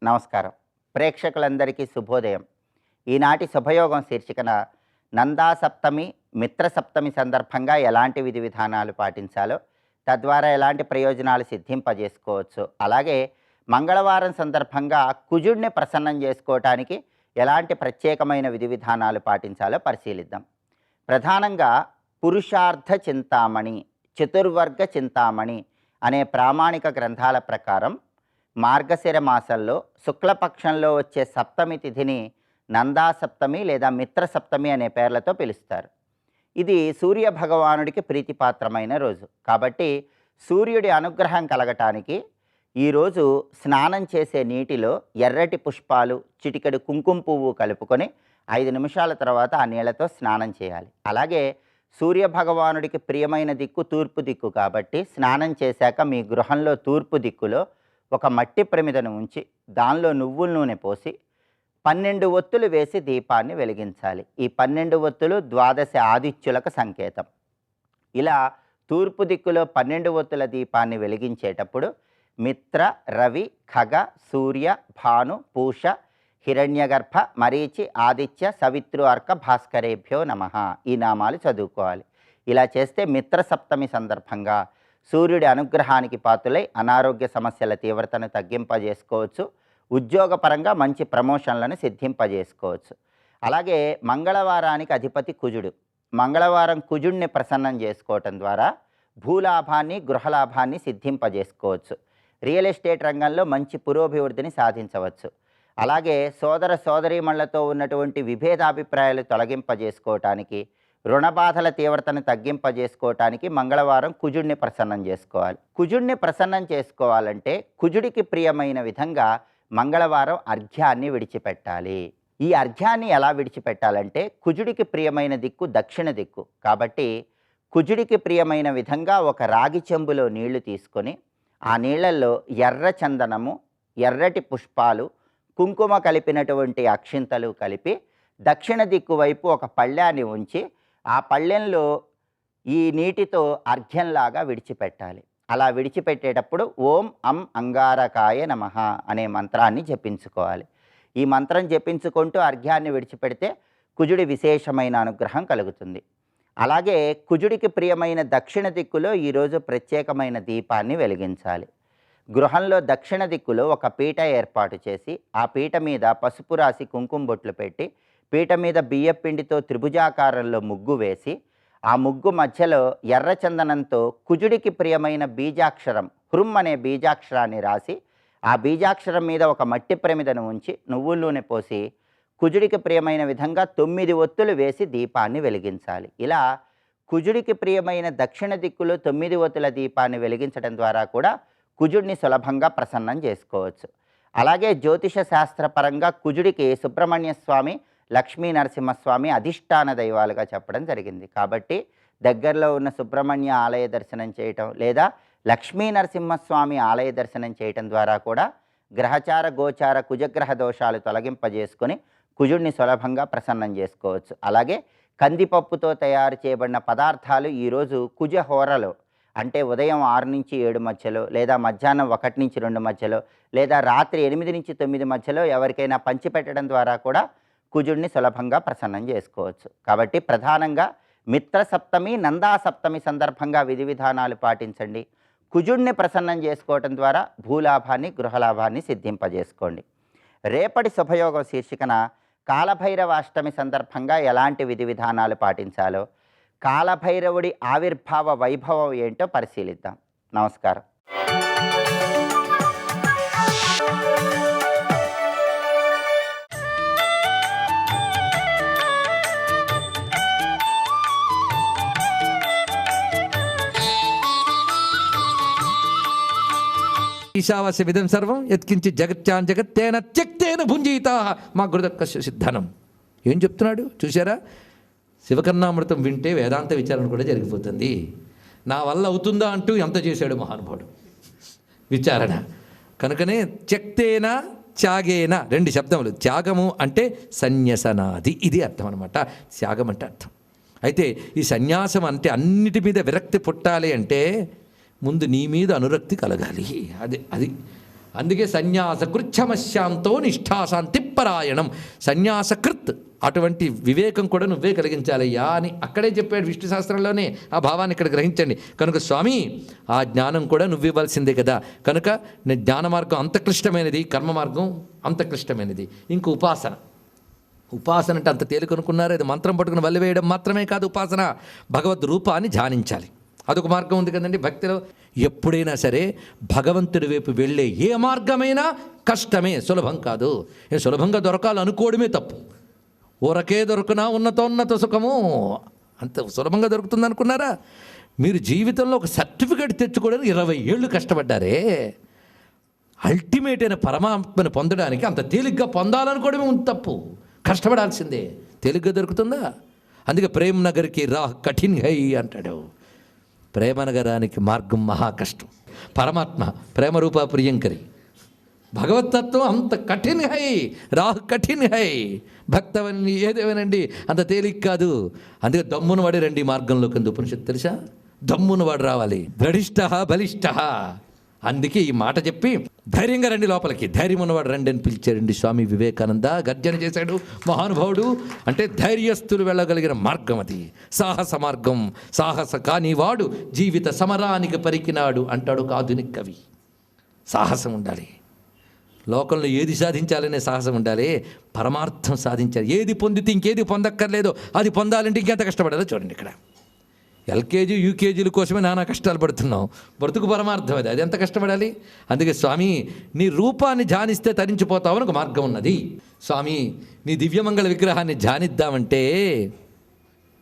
నమస్కారం. ప్రేక్షకులందరికీ శుభోదయం. ఈనాటి శుభయోగం శీర్షికన నందా సప్తమి, మిత్ర సప్తమి సందర్భంగా ఎలాంటి విధి విధానాలు పాటించాలో, తద్వారా ఎలాంటి ప్రయోజనాలు సిద్ధింపజేసుకోవచ్చు, అలాగే మంగళవారం సందర్భంగా కుజుడిని ప్రసన్నం చేసుకోవటానికి ఎలాంటి ప్రత్యేకమైన విధి విధానాలు పాటించాలో పరిశీలిద్దాం. ప్రధానంగా పురుషార్థ చింతామణి, చతుర్వర్గ చింతామణి అనే ప్రామాణిక గ్రంథాల ప్రకారం మార్గశిర మాసంలో శుక్లపక్షంలో వచ్చే సప్తమి తిథిని నందా సప్తమి లేదా మిత్ర సప్తమి అనే పేర్లతో పిలుస్తారు. ఇది సూర్య భగవానుడికి ప్రీతిపాత్రమైన రోజు కాబట్టి సూర్యుడి అనుగ్రహం కలగటానికి ఈరోజు స్నానం చేసే నీటిలో ఎర్రటి పుష్పాలు, చిటికెడు కుంకుమ పువ్వు కలుపుకొని 5 నిమిషాల తర్వాత ఆ నీళ్లతో స్నానం చేయాలి. అలాగే సూర్య భగవానుడికి ప్రియమైన దిక్కు తూర్పు దిక్కు కాబట్టి స్నానం చేశాక మీ గృహంలో తూర్పు దిక్కులో ఒక మట్టి ప్రమిదను ఉంచి దానిలో నువ్వుల నూనె పోసి 12 ఒత్తులు వేసి దీపాన్ని వెలిగించాలి. ఈ 12 ఒత్తులు ద్వాదశ ఆదిత్యులకు సంకేతం. ఇలా తూర్పు దిక్కులో 12 ఒత్తుల దీపాన్ని వెలిగించేటప్పుడు మిత్ర, రవి, ఖగ, సూర్య, భాను, పూష, హిరణ్యగర్భ, మరీచి, ఆదిత్య, సవిత్రు, అర్క, భాస్కరేభ్యో నమః ఈ నామాలు చదువుకోవాలి. ఇలా చేస్తే మిత్ర సప్తమి సందర్భంగా సూర్యుడి అనుగ్రహానికి పాత్రులై అనారోగ్య సమస్యల తీవ్రతను తగ్గింపజేసుకోవచ్చు, ఉద్యోగపరంగా మంచి ప్రమోషన్లను సిద్ధింపజేసుకోవచ్చు. అలాగే మంగళవారానికి అధిపతి కుజుడు. మంగళవారం కుజుడిని ప్రసన్నం చేసుకోవటం ద్వారా భూలాభాన్ని, గృహలాభాన్ని సిద్ధింపజేసుకోవచ్చు. రియల్ ఎస్టేట్ రంగంలో మంచి పురోభివృద్ధిని సాధించవచ్చు. అలాగే సోదర సోదరీమణులతో ఉన్నటువంటి విభేదాభిప్రాయాలు తొలగింపజేసుకోవటానికి, రుణబాధల తీవ్రతను తగ్గింపజేసుకోవటానికి మంగళవారం కుజుడిని ప్రసన్నం చేసుకోవాలి. కుజుడిని ప్రసన్నం చేసుకోవాలంటే కుజుడికి ప్రియమైన విధంగా మంగళవారం అర్ఘ్యాన్ని విడిచిపెట్టాలి. ఈ అర్ఘ్యాన్ని ఎలా విడిచిపెట్టాలంటే కుజుడికి ప్రియమైన దిక్కు దక్షిణ దిక్కు కాబట్టి కుజుడికి ప్రియమైన విధంగా ఒక రాగి చెంబులో నీళ్లు తీసుకొని ఆ నీళ్లలో ఎర్ర చందనము, ఎర్రటి పుష్పాలు, కుంకుమ కలిపినటువంటి అక్షింతలు కలిపి దక్షిణ దిక్కు వైపు ఒక పళ్ళాన్ని ఉంచి ఆ పళ్ళెంలో ఈ నీటితో అర్ఘ్యంలాగా విడిచిపెట్టాలి. అలా విడిచిపెట్టేటప్పుడు ఓం అం అంగారకాయ నమః అనే మంత్రాన్ని జపించుకోవాలి. ఈ మంత్రం జపించుకుంటూ అర్ఘ్యాన్ని విడిచిపెడితే కుజుడి విశేషమైన అనుగ్రహం కలుగుతుంది. అలాగే కుజుడికి ప్రియమైన దక్షిణ దిక్కులో ఈరోజు ప్రత్యేకమైన దీపాన్ని వెలిగించాలి. గృహంలో దక్షిణ దిక్కులో ఒక పీట ఏర్పాటు చేసి ఆ పీట మీద పసుపు రాసి కుంకుమ బొట్లు పెట్టి పీట మీద బియ్యపిండితో త్రిభుజాకారంలో ముగ్గు వేసి ఆ ముగ్గు మధ్యలో ఎర్రచందనంతో కుజుడికి ప్రియమైన బీజాక్షరం హృం అనే బీజాక్షరాన్ని రాసి ఆ బీజాక్షరం మీద ఒక మట్టి ప్రమిదను ఉంచి నువ్వుల నూనె పోసి కుజుడికి ప్రియమైన విధంగా 9 ఒత్తులు వేసి దీపాన్ని వెలిగించాలి. ఇలా కుజుడికి ప్రియమైన దక్షిణ దిక్కులో 9 ఒత్తుల దీపాన్ని వెలిగించడం ద్వారా కూడా కుజుడిని సులభంగా ప్రసన్నం చేసుకోవచ్చు. అలాగే జ్యోతిష శాస్త్రపరంగా కుజుడికి సుబ్రహ్మణ్య స్వామి, లక్ష్మీ నరసింహస్వామి అధిష్టాన దైవాలుగా చెప్పడం జరిగింది. కాబట్టి దగ్గరలో ఉన్న సుబ్రహ్మణ్య ఆలయ దర్శనం చేయటం లేదా లక్ష్మీ నరసింహస్వామి ఆలయ దర్శనం చేయటం ద్వారా కూడా గ్రహచార గోచార కుజగ్రహ దోషాలు తొలగింపజేసుకొని కుజుడిని సులభంగా ప్రసన్నం చేసుకోవచ్చు. అలాగే కందిపప్పుతో తయారు చేయబడిన పదార్థాలు ఈరోజు కుజ హోరలో అంటే ఉదయం 6 నుంచి 7 మధ్యలో లేదా మధ్యాహ్నం 1 నుంచి 2 మధ్యలో లేదా రాత్రి 8 నుంచి 9 మధ్యలో ఎవరికైనా పంచిపెట్టడం ద్వారా కూడా కుజుడిని సులభంగా ప్రసన్నం చేసుకోవచ్చు. కాబట్టి ప్రధానంగా మిత్ర సప్తమి, నందా సప్తమి సందర్భంగా విధి విధానాలు పాటించండి. కుజుడిని ప్రసన్నం చేసుకోవటం ద్వారా భూలాభాన్ని, గృహలాభాన్ని సిద్ధింపజేసుకోండి. రేపటి శుభయోగం శీర్షికన కాలభైరవాష్టమి సందర్భంగా ఎలాంటి విధి విధానాలు పాటించాలో, కాలభైరవుడి ఆవిర్భావ వైభవం ఏంటో పరిశీలిద్దాం. నమస్కారం. ఈశావాస్య విధం సర్వం యత్కించి జగత్యాన్ జగత్తేన త్యక్తేన భుంజీతా మా గురుదక్కస్య సిద్ధనం. ఏం చెప్తున్నాడు చూసారా? శివకర్ణామృతం వింటే వేదాంత విచారణ కూడా జరిగిపోతుంది. నా వల్ల అవుతుందా అంటూ ఎంత చేశాడు మహానుభావుడు విచారణ. కనుకనే త్యక్తేన త్యాగేన 2 శబ్దములు. త్యాగము అంటే సన్యసనాది, ఇది అర్థం అనమాట. త్యాగం అంటే అర్థం. అయితే ఈ సన్యాసం అంటే అన్నిటి మీద విరక్తి పుట్టాలి అంటే ముందు నీ మీద అనురక్తి కలగాలి. అది అందుకే సన్యాసకృచ్ఛమశాంతో నిష్ఠాశాంతిపరాయణం. సన్యాసకృత్ అటువంటి వివేకం కూడా నువ్వే కలిగించాలయ్యా అని అక్కడే చెప్పాడు విష్ణు శాస్త్రంలోనే. ఆ భావాన్ని ఇక్కడ గ్రహించండి. కనుక స్వామి ఆ జ్ఞానం కూడా నువ్వు ఇవ్వాల్సిందే కదా. కనుక జ్ఞాన మార్గం అంత క్లిష్టమైనది, కర్మ మార్గం అంత క్లిష్టమైనది. ఇంక ఉపాసన. ఉపాసన అంటే అంత తేలికనుకున్నారు. అది మంత్రం పట్టుకుని వల్లివేయడం మాత్రమే కాదు ఉపాసన. భగవద్ రూపాన్ని ధ్యానించాలి. అదొక మార్గం ఉంది కదండి భక్తిలో. ఎప్పుడైనా సరే భగవంతుడి వైపు వెళ్ళే ఏ మార్గమైనా కష్టమే, సులభం కాదు. సులభంగా దొరకాలనుకోవడమే తప్పు. ఊరకే దొరుకునా ఉన్నతోన్నత సుఖము అంత సులభంగా దొరుకుతుంది అనుకున్నారా? మీరు జీవితంలో ఒక సర్టిఫికేట్ తెచ్చుకోవడానికి 20 ఏళ్ళు కష్టపడ్డారే. అల్టిమేట్ అయిన పరమాత్మను పొందడానికి అంత తేలిగ్గా పొందాలనుకోవడమే ఉంది తప్పు. కష్టపడాల్సిందే. తేలిగ్గా దొరుకుతుందా? అందుకే ప్రేమ్ నగర్కి రాహ్ కఠిన్ హై అంటాడు. ప్రేమ నగరానికి మార్గం మహా కష్టం. పరమాత్మ ప్రేమరూప ప్రియంకరి. భగవతత్వం అంత కఠిన్ హై, రాహ్ కఠిన్ హై. భక్తవని ఏదేమనండి అంత తేలిక కాదు. అందుకే దమ్మును వాడి రండి మార్గంలో కింద ఉపనిషత్తు తెలుసా? దమ్మును వాడు రావాలి. దృఢిష్ట బలిష్ట. అందుకే ఈ మాట చెప్పి ధైర్యంగా రండి లోపలికి, ధైర్యం ఉన్నవాడు రండి అని పిలిచారండి స్వామి వివేకానంద. గర్జన చేశాడు మహానుభావుడు. అంటే ధైర్యస్తులు వెళ్ళగలిగిన మార్గం అది, సాహస మార్గం. సాహస కాని వాడు జీవిత సమరానికి పరికినాడు అంటాడు ఒక ఆధునిక కవి. సాహసం ఉండాలి. లోకంలో ఏది సాధించాలనే సాహసం ఉండాలి. పరమార్థం సాధించాలి. ఏది పొందితే ఇంకేది పొందక్కర్లేదో అది పొందాలంటే ఇంకెంత కష్టపడాలో చూడండి. ఇక్కడ ఎల్కేజీ యూకేజీల కోసమే నానా కష్టాలు పడుతున్నాం. బ్రతుకు పరమార్థం అది ఎంత కష్టపడాలి. అందుకే స్వామి నీ రూపాన్ని ధ్యానిస్తే తరించిపోతావు అని ఒక మార్గం ఉన్నది. స్వామి నీ దివ్యమంగళ విగ్రహాన్ని ధ్యానిద్దామంటే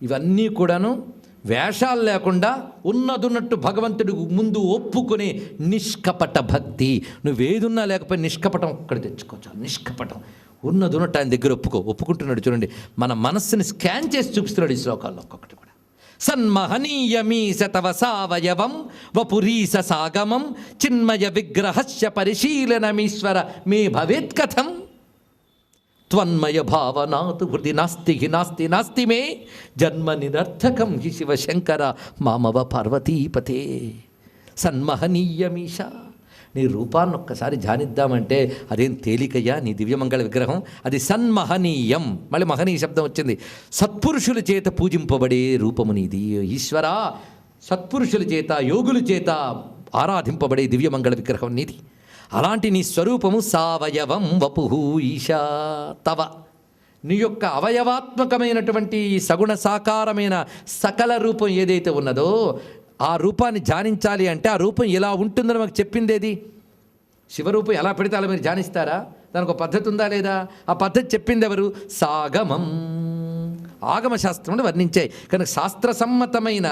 ఇవన్నీ కూడాను వేషాలు లేకుండా ఉన్నదున్నట్టు భగవంతుడి ముందు ఒప్పుకునే నిష్కపట భక్తి. నువ్వేదున్నా లేకపోతే నిష్కపటం ఒక్కడ తెచ్చుకోవచ్చు. నిష్కపటం ఉన్నదున్నట్టు ఆయన దగ్గర ఒప్పుకుంటున్నాడు. చూడండి మన మనస్సుని స్కాన్ చేసి చూపిస్తున్నాడు ఈ శ్లోకాల్లో ఒక్కొక్కటి కూడా. సన్మహనీయమీశ తవ సావయవం వపురీశ సాగమం చిన్మయ విగ్రహస్య పరిశీలనమీశ్వర మే భవేత్ కథం త్వన్మయ భావనాతు హృది నాస్తి హి నాస్తి నాస్తి మే జన్మ నిరర్థకం హి శివశంకర మామవ పార్వతీపతే. సన్మహనీయమీశ నీ రూపాన్ని ఒక్కసారి ధ్యానిద్దామంటే అదేం తేలికయ్యా. నీ దివ్యమంగళ విగ్రహం అది సన్మహనీయం. మళ్ళీ మహనీయ శబ్దం వచ్చింది. సత్పురుషుల చేత పూజింపబడే రూపము నీది ఈశ్వర. సత్పురుషుల చేత యోగుల చేత ఆరాధింపబడే దివ్యమంగళ విగ్రహం నీది. అలాంటి నీ స్వరూపము సావయవం వపుహు ఈశా తవ. నీ యొక్క అవయవాత్మకమైనటువంటి సగుణ సాకారమైన సకల రూపం ఏదైతే ఉన్నదో ఆ రూపాన్ని ధ్యానించాలి అంటే ఆ రూపం ఎలా ఉంటుందని మాకు చెప్పిందేది? శివరూపం ఎలా పెడితే అలా మీరు ధ్యానిస్తారా? దానికి ఒక పద్ధతి ఉందా లేదా? ఆ పద్ధతి చెప్పింది ఎవరు? సాగమం. ఆగమ శాస్త్రంలో వర్ణించాయి. కనుక శాస్త్రసమ్మతమైన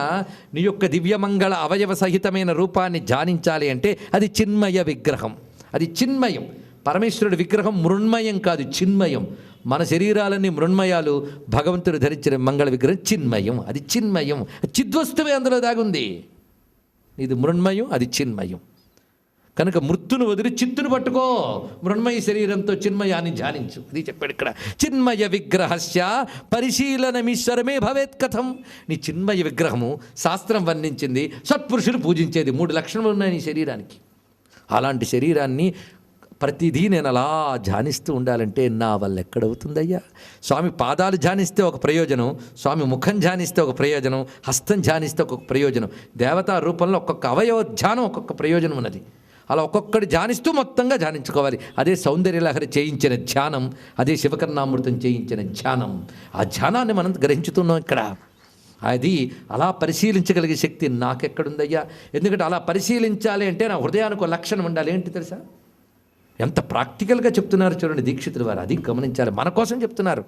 నీ యొక్క దివ్యమంగళ అవయవ సహితమైన రూపాన్ని ధ్యానించాలి అంటే అది చిన్మయ విగ్రహం. అది చిన్మయం. పరమేశ్వరుడి విగ్రహం మృణ్మయం కాదు, చిన్మయం. మన శరీరాలన్నీ మృణ్మయాలు, భగవంతుడు ధరించిన మంగళ విగ్రహం చిన్మయం. అది చిన్మయం. చిద్వస్తువే అందులో దాగుంది. ఇది మృణ్మయం, అది చిన్మయం. కనుక మృత్తును వదిలి చిత్తును పట్టుకో. మృణ్మయ శరీరంతో చిన్మయాన్ని ధ్యానించు. అది చెప్పాడు ఇక్కడ. చిన్మయ విగ్రహస్య పరిశీలనమీశ్వరమే భవేత్ కథం. నీ చిన్మయ విగ్రహము శాస్త్రం వర్ణించింది. సత్పురుషులు పూజించేది. 3 లక్షణాలు ఉన్నాయి నీ శరీరానికి. అలాంటి శరీరాన్ని ప్రతిదీ నేను అలా ధ్యానిస్తూ ఉండాలంటే నా వల్ల ఎక్కడవుతుందయ్యా? స్వామి పాదాలు ధ్యానిస్తే ఒక ప్రయోజనం, స్వామి ముఖం ధ్యానిస్తే ఒక ప్రయోజనం, హస్తం ధ్యానిస్తే ఒక్కొక్క ప్రయోజనం. దేవతా రూపంలో ఒక్కొక్క అవయవ ధ్యానం ఒక్కొక్క ప్రయోజనం ఉన్నది. అలా ఒక్కొక్కటి ధ్యానిస్తూ మొత్తంగా ధ్యానించుకోవాలి. అదే సౌందర్యలహరి చేయించిన ధ్యానం, అదే శివకర్ణామృతం చేయించిన ధ్యానం. ఆ ధ్యానాన్ని మనం గ్రహించుతున్నాం ఇక్కడ. అది అలా పరిశీలించగలిగే శక్తి నాకెక్కడుందయ్యా? ఎందుకంటే అలా పరిశీలించాలి అంటే నా హృదయానికి ఒక లక్షణం ఉండాలి. ఏంటి తెలుసా? ఎంత ప్రాక్టికల్గా చెప్తున్నారు చూడండి దీక్షితుల వారు. అది గమనించాలి. మన కోసం చెప్తున్నారు.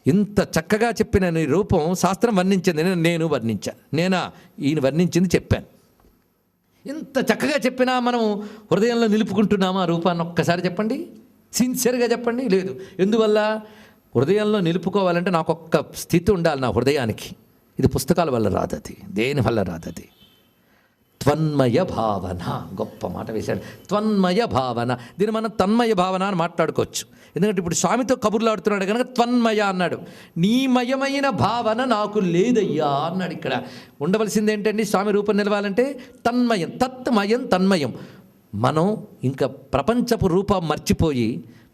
ఇంత చక్కగా చెప్పిన నీ రూపం శాస్త్రం వర్ణించింది, నేను వర్ణించాను. ఈయన వర్ణించింది చెప్పాను. ఇంత చక్కగా చెప్పినా మనం హృదయంలో నిలుపుకుంటున్నామా రూపాన్ని? ఒక్కసారి చెప్పండి, సిన్సియర్గా చెప్పండి. లేదు. ఎందువల్ల? హృదయంలో నిలుపుకోవాలంటే నాకు ఒక్క స్థితి ఉండాలి నా హృదయానికి. ఇది పుస్తకాల వల్ల రాదది, దేని వల్ల రాదది. త్వన్మయ భావన. గొప్ప మాట వేశాడు. త్వన్మయ భావన. దీన్ని మనం తన్మయ భావన అని మాట్లాడుకోవచ్చు. ఎందుకంటే ఇప్పుడు స్వామితో కబుర్లు ఆడుతున్నాడు కనుక త్వన్మయ అన్నాడు. నీమయమైన భావన నాకు లేదయ్యా అన్నాడు. ఇక్కడ ఉండవలసింది ఏంటండి? స్వామి రూపం నిలవాలంటే తన్మయం. తత్మయం తన్మయం. మనం ఇంకా ప్రపంచపు రూపం మర్చిపోయి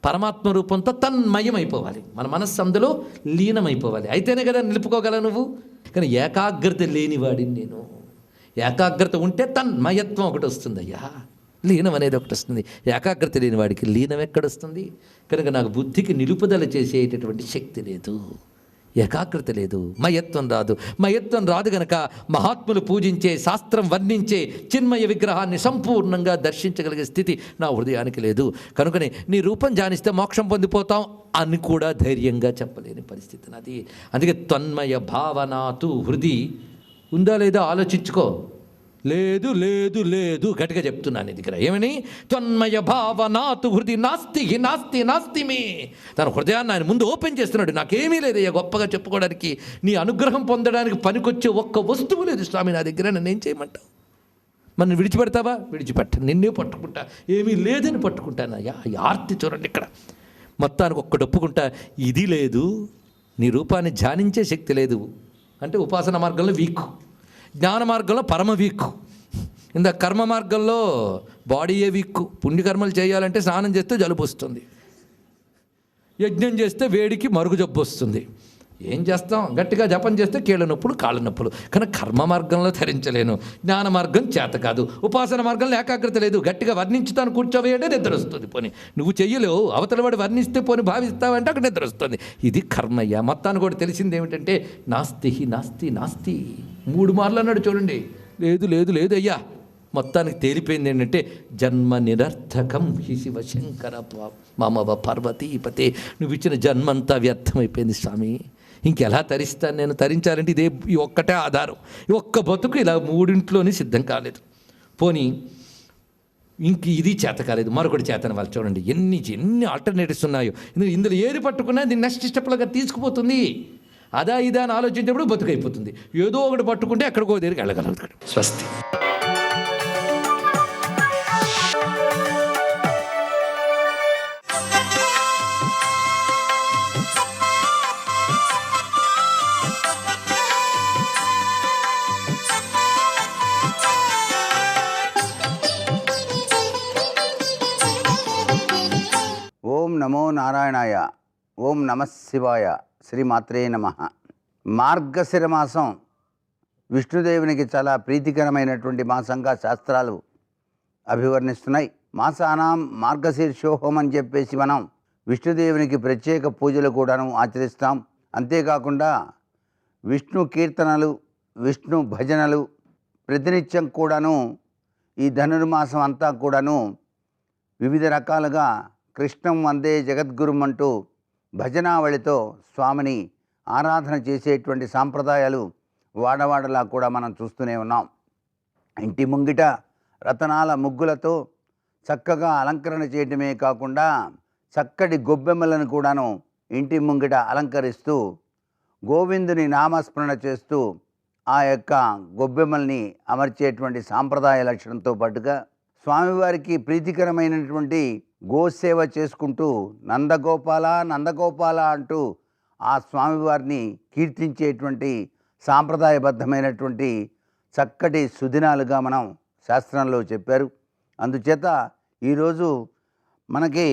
పరమాత్మ రూపంతో తన్మయమైపోవాలి. మన మనస్సు అందులో లీనమైపోవాలి. అయితేనే కదా నిలుపుకోగల నువ్వు. కానీ ఏకాగ్రత లేనివాడిని నేను. ఏకాగ్రత ఉంటే తన్మయత్వం ఒకటి వస్తుంది అయ్యా, లీనం అనేది ఒకటి వస్తుంది. ఏకాగ్రత లేని వాడికి లీనం ఎక్కడొస్తుంది? కనుక నాకు బుద్ధికి నిలుపుదల చేసేటటువంటి శక్తి లేదు, ఏకాగ్రత లేదు, మయత్వం రాదు. మయత్వం రాదు గనక మహాత్ములు పూజించే, శాస్త్రం వర్ణించే చిన్మయ విగ్రహాన్ని సంపూర్ణంగా దర్శించగలిగే స్థితి నా హృదయానికి లేదు. కనుకనే నీ రూపం ధ్యానిస్తే మోక్షం పొందిపోతాం అని కూడా ధైర్యంగా చెప్పలేని పరిస్థితి నాది. అందుకే తన్మయ భావనాతు హృది ఉందా లేదా ఆలోచించుకో. లేదు లేదు లేదు గట్టిగా చెప్తున్నాను ఇది. ఏమని? త్వన్మయ భావనాతు హృది నాస్తి నాస్తి నాస్తి మే. తన హృదయాన్ని ఆయన ముందు ఓపెన్ చేస్తున్నాడు. నాకేమీ లేదయ్యా గొప్పగా చెప్పుకోవడానికి, నీ అనుగ్రహం పొందడానికి పనికొచ్చే ఒక్క వస్తువు లేదు స్వామి నా దగ్గర, నన్ను ఏం చేయమంటావు? మన విడిచిపెడతావా? విడిచిపెట్ట, నిన్నే పట్టుకుంటా. ఏమీ లేదని పట్టుకుంటానయ్యా. ఈ ఆర్తి చూడండి ఇక్కడ. మొత్తానికి ఒక్కటి ఒప్పుకుంటా, ఇది లేదు, నీ రూపాన్ని ధ్యానించే శక్తి లేదు అంటే ఉపాసన మార్గంలో వీక్, జ్ఞాన మార్గంలో పరమ వీక్కు, ఇంత కర్మ మార్గంలో బాడీయే వీక్కు. పుణ్యకర్మలు చేయాలంటే స్నానం చేస్తే జలుబు వస్తుంది, యజ్ఞం చేస్తే వేడికి మరుగు జబ్బు వస్తుంది. ఏం చేస్తాం? గట్టిగా జపం చేస్తే కీళ్ళ నొప్పులు, కాళ్ళ నొప్పులు. కానీ కర్మ మార్గంలో ధరించలేను, జ్ఞాన మార్గం చేత కాదు, ఉపాసన మార్గంలో ఏకాగ్రత లేదు. గట్టిగా వర్ణించుతాను కూర్చోవేయంటే నిద్ర వస్తుంది. పోనీ నువ్వు చెయ్యలేవు, అవతల వాడు వర్ణిస్తే పోని భావిస్తావంటే అక్కడ నిద్ర వస్తుంది. ఇది కర్మయ్య. మొత్తాన్ని కూడా తెలిసింది ఏమిటంటే నాస్తి నాస్తి నాస్తి. 3 మార్లు అన్నాడు చూడండి. లేదు లేదు లేదు అయ్యా. మొత్తానికి తేలిపోయింది ఏంటంటే జన్మ నిరర్థకం హి శివశంకర మామవ పార్వతీపతే. నువ్వు ఇచ్చిన జన్మంతా వ్యర్థమైపోయింది స్వామి, ఇంకెలా తరిస్తాను నేను? తరించాలంటే ఇదే, ఈ ఒక్కటే ఆధారం. ఈ ఒక్క బతుకు ఇలా 3 సిద్ధం కాలేదు. పోనీ ఇంక ఇది చేత కాలేదు, మరొకటి చేతన వాళ్ళు చూడండి ఎన్ని ఆల్టర్నేటివ్స్ ఉన్నాయో. ఇందులో ఏది పట్టుకున్నా దీన్ని నెక్స్ట్ స్టెప్లుగా తీసుకుపోతుంది. అదా ఇదా అని ఆలోచించేప్పుడు బతుకైపోతుంది. ఏదో ఒకటి పట్టుకుంటే ఎక్కడికో దగ్గరికి వెళ్ళగలుగుతాడు. స్వస్తి. ఓం నమో నారాయణాయ. ఓం నమః శివాయ. శ్రీమాత్రే నమః. మార్గశిర మాసం విష్ణుదేవునికి చాలా ప్రీతికరమైనటువంటి మాసంగా శాస్త్రాలు అభివర్ణిస్తున్నాయి. మాసానాం మార్గశీర్షోహం అని చెప్పేసి మనం విష్ణుదేవునికి ప్రత్యేక పూజలు కూడాను ఆచరిస్తాం. అంతేకాకుండా విష్ణు కీర్తనలు, విష్ణు భజనలు ప్రతినిత్యం కూడాను ఈ ధనుర్మాసం అంతా కూడాను వివిధ రకాలుగా కృష్ణం వందే జగద్గురుం అంటూ భజనావళితో స్వామిని ఆరాధన చేసేటువంటి సాంప్రదాయాలు వాడవాడలా కూడా మనం చూస్తూనే ఉన్నాం. ఇంటి ముంగిట రతనాల ముగ్గులతో చక్కగా అలంకరణ చేయటమే కాకుండా చక్కటి గొబ్బెమ్మలను కూడాను ఇంటి ముంగిట అలంకరిస్తూ గోవిందుని నామస్మరణ చేస్తూ ఆ యొక్క గొబ్బెమ్మల్ని అమర్చేటువంటి సాంప్రదాయ లక్షణంతో పాటుగా స్వామివారికి ప్రీతికరమైనటువంటి గోసేవ చేసుకుంటూ నందగోపాల నందగోపాల అంటూ ఆ స్వామివారిని కీర్తించేటువంటి సాంప్రదాయబద్ధమైనటువంటి చక్కటి సుదినాలుగా మనం శాస్త్రంలో చెప్పారు. అందుచేత ఈరోజు మనకి